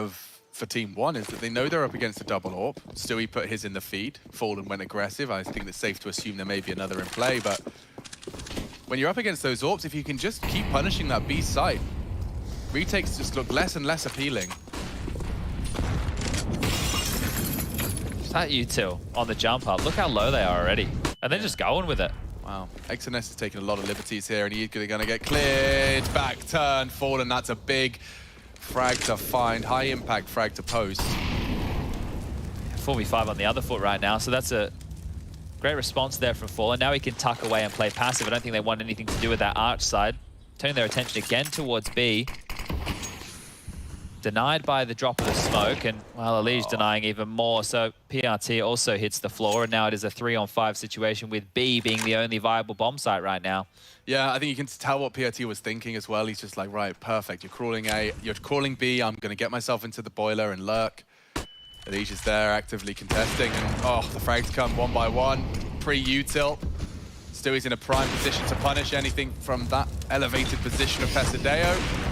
for TeamOne is that they know they're up against a double AWP. Stewie put his in the feed. Fallen went aggressive. I think it's safe to assume there may be another in play, but when you're up against those AWPs, if you can just keep punishing that B site, retakes just look less and less appealing. That util on the jump up. Look how low they are already. And they're just going with it. Wow. XNS is taking a lot of liberties here, and he's going to get cleared. Back turn, Fallen. That's a big frag to find. High impact frag to post. 4v5 on the other foot right now, so that's a great response there from Fallen. Now he can tuck away and play passive. I don't think they want anything to do with that arch side. Turning their attention again towards B. Denied by the drop of the smoke, and well, Ali's denying even more, so PRT also hits the floor, and now it is a 3-on-5 situation with B being the only viable bomb site right now. Yeah, I think you can tell what PRT was thinking as well. He's just like, right, perfect. You're crawling A, you're crawling B. I'm going to get myself into the boiler and lurk. Ali's just there actively contesting, and the frags come one by one. Pre-util. Stewie's in a prime position to punish anything from that elevated position of Pesadeo.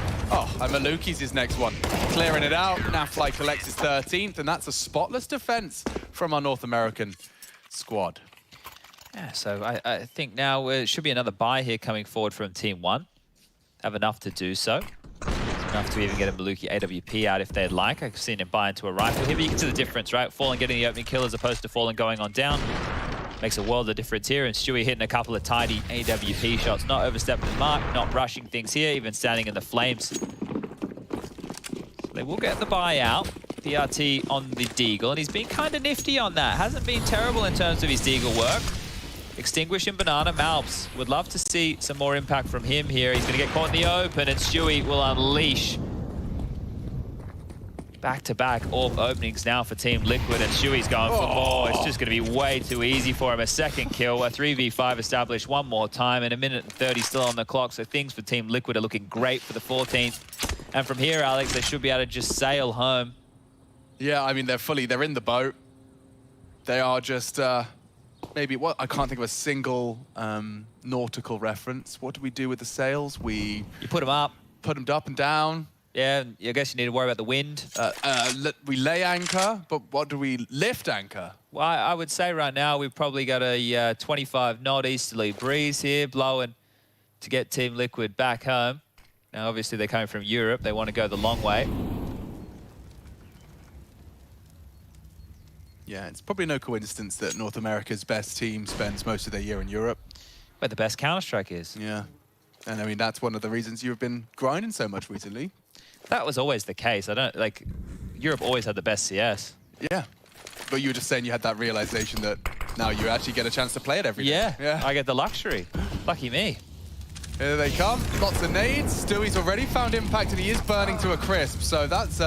And Maluki's his next one. Clearing it out. Nafly collects his 13th, and that's a spotless defense from our North American squad. Yeah, so I think now it should be another buy here coming forward from TeamOne. Have enough to do so. Enough to even get a Maluki AWP out if they'd like. I've seen him buy into a rifle here, but you can see the difference, right? Fallen getting the opening kill as opposed to Fallen going on down. Makes a world of difference here, and Stewie hitting a couple of tidy AWP shots, not overstepping the mark, not rushing things here, even standing in the flames. So they will get the buy out. PRT on the Deagle, and he's been kind of nifty on that. Hasn't been terrible in terms of his Deagle work. Extinguishing Banana. Malbs would love to see some more impact from him here. He's going to get caught in the open, and Stewie will unleash back-to-back AWP openings now for Team Liquid, and Stewie's going for more. It's just going to be way too easy for him. A second kill, a 3v5 established one more time, and a minute and 30 still on the clock, so things for Team Liquid are looking great for the 14th. And from here, Alex, they should be able to just sail home. Yeah, I mean, they're in the boat. They are just, maybe, I can't think of a single nautical reference. What do we do with the sails? You put them up. Put them up and down. Yeah, I guess you need to worry about the wind. We lay anchor, but what do we lift anchor? Well, I would say right now we've probably got a 25 knot easterly breeze here blowing to get Team Liquid back home. Now, obviously, they're coming from Europe. They want to go the long way. Yeah, it's probably no coincidence that North America's best team spends most of their year in Europe. Where the best Counter-Strike is. Yeah. And I mean, that's one of the reasons you've been grinding so much recently. That was always the case. Europe always had the best CS. Yeah. But you were just saying you had that realization that now you actually get a chance to play it every day. Yeah, I get the luxury. Lucky me. Here they come. Lots of nades. Stewie's already found impact, and he is burning to a crisp. So that's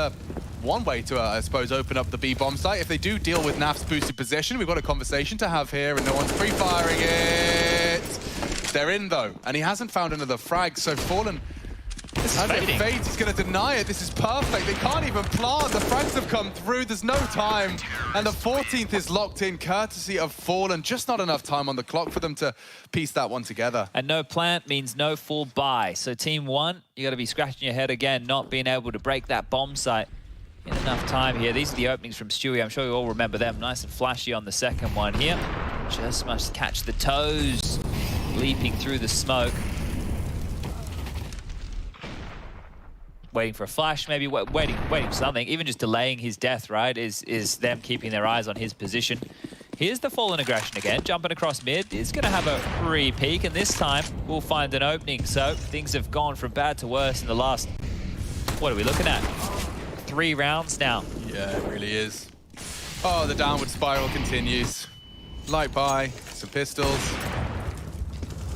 one way to, I suppose, open up the B bomb site. If they do deal with Naf's boosted position, we've got a conversation to have here, and no one's pre-firing it. They're in, though, and he hasn't found another frag, so Fallen... As it fades, he's going to deny it. This is perfect. They can't even plant. The frags have come through. There's no time. And the 14th is locked in, courtesy of Fallen. Just not enough time on the clock for them to piece that one together. And no plant means no full buy. So TeamOne, you got to be scratching your head again, not being able to break that bomb site in enough time here. These are the openings from Stewie. I'm sure you all remember them. Nice and flashy on the second one here. Just must catch the toes, leaping through the smoke. Waiting for a flash, maybe waiting for something. Even just delaying his death, right, is them keeping their eyes on his position. Here's the Fallen aggression again, jumping across mid. Is going to have a free peek, and this time we'll find an opening. So things have gone from bad to worse in the last... What are we looking at? 3 rounds now. Yeah, it really is. Oh, the downward spiral continues. Light by, some pistols.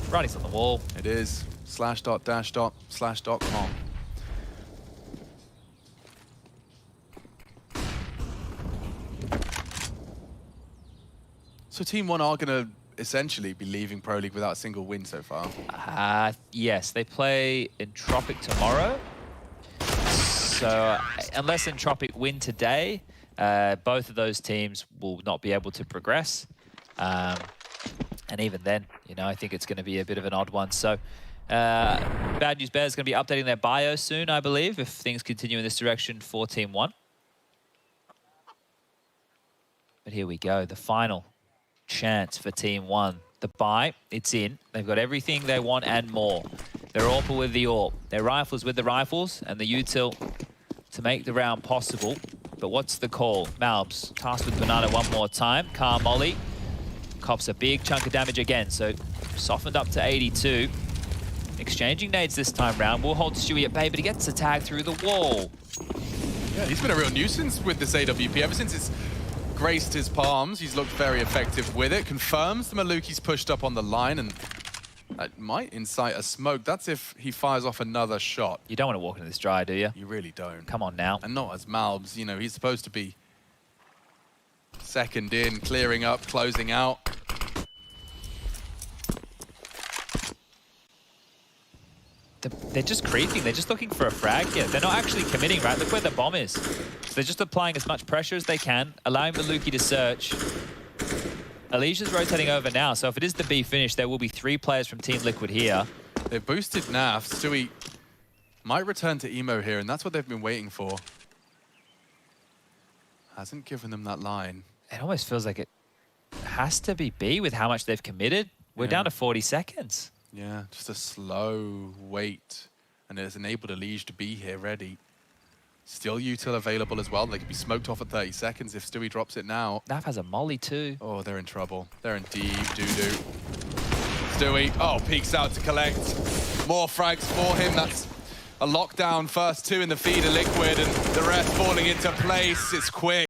Writing's on the wall. It is. /.-/.com. So TeamOne are going to essentially be leaving Pro League without a single win so far. Yes, they play Entropic tomorrow. So unless Entropic win today, both of those teams will not be able to progress. And even then, you know, I think it's going to be a bit of an odd one. So Bad News Bears is going to be updating their bio soon, I believe, if things continue in this direction for TeamOne. But here we go, the final chance for TeamOne. The buy, it's in. They've got everything they want and more. Their AWPer with the AWP, their rifles with the rifles, and the util to make the round possible. But what's the call? Malbs tasked with Banana one more time. Car Molly cops a big chunk of damage again, so softened up to 82. Exchanging nades this time round. Will hold Stewie at bay, but he gets a tag through the wall. Yeah, he's been a real nuisance with this AWP ever since it's graced his palms. He's looked very effective with it. Confirms the Maluki's pushed up on the line, and that might incite a smoke. That's if he fires off another shot. You don't want to walk into this dry, do you? You really don't. Come on now. And not as Malbs. You know, he's supposed to be second in, clearing up, closing out. They're just creeping. They're just looking for a frag here. They're not actually committing, right? Look where the bomb is. So they're just applying as much pressure as they can, allowing Maluki to search. Alicia's rotating over now, so if it is the B finish, there will be 3 players from Team Liquid here. They've boosted Naf. Stewie might return to Emo here, and that's what they've been waiting for. Hasn't given them that line. It almost feels like it has to be B with how much they've committed. We're down to 40 seconds. Yeah, just a slow wait, and it has enabled Elige to be here ready. Still util available as well. They could be smoked off at 30 seconds if Stewie drops it now. Naf has a molly too. Oh, they're in trouble. They're in deep doo-doo. Stewie, oh, peeks out to collect. More frags for him. That's a lockdown. First 2 in the feeder Liquid, and the rest falling into place. It's quick.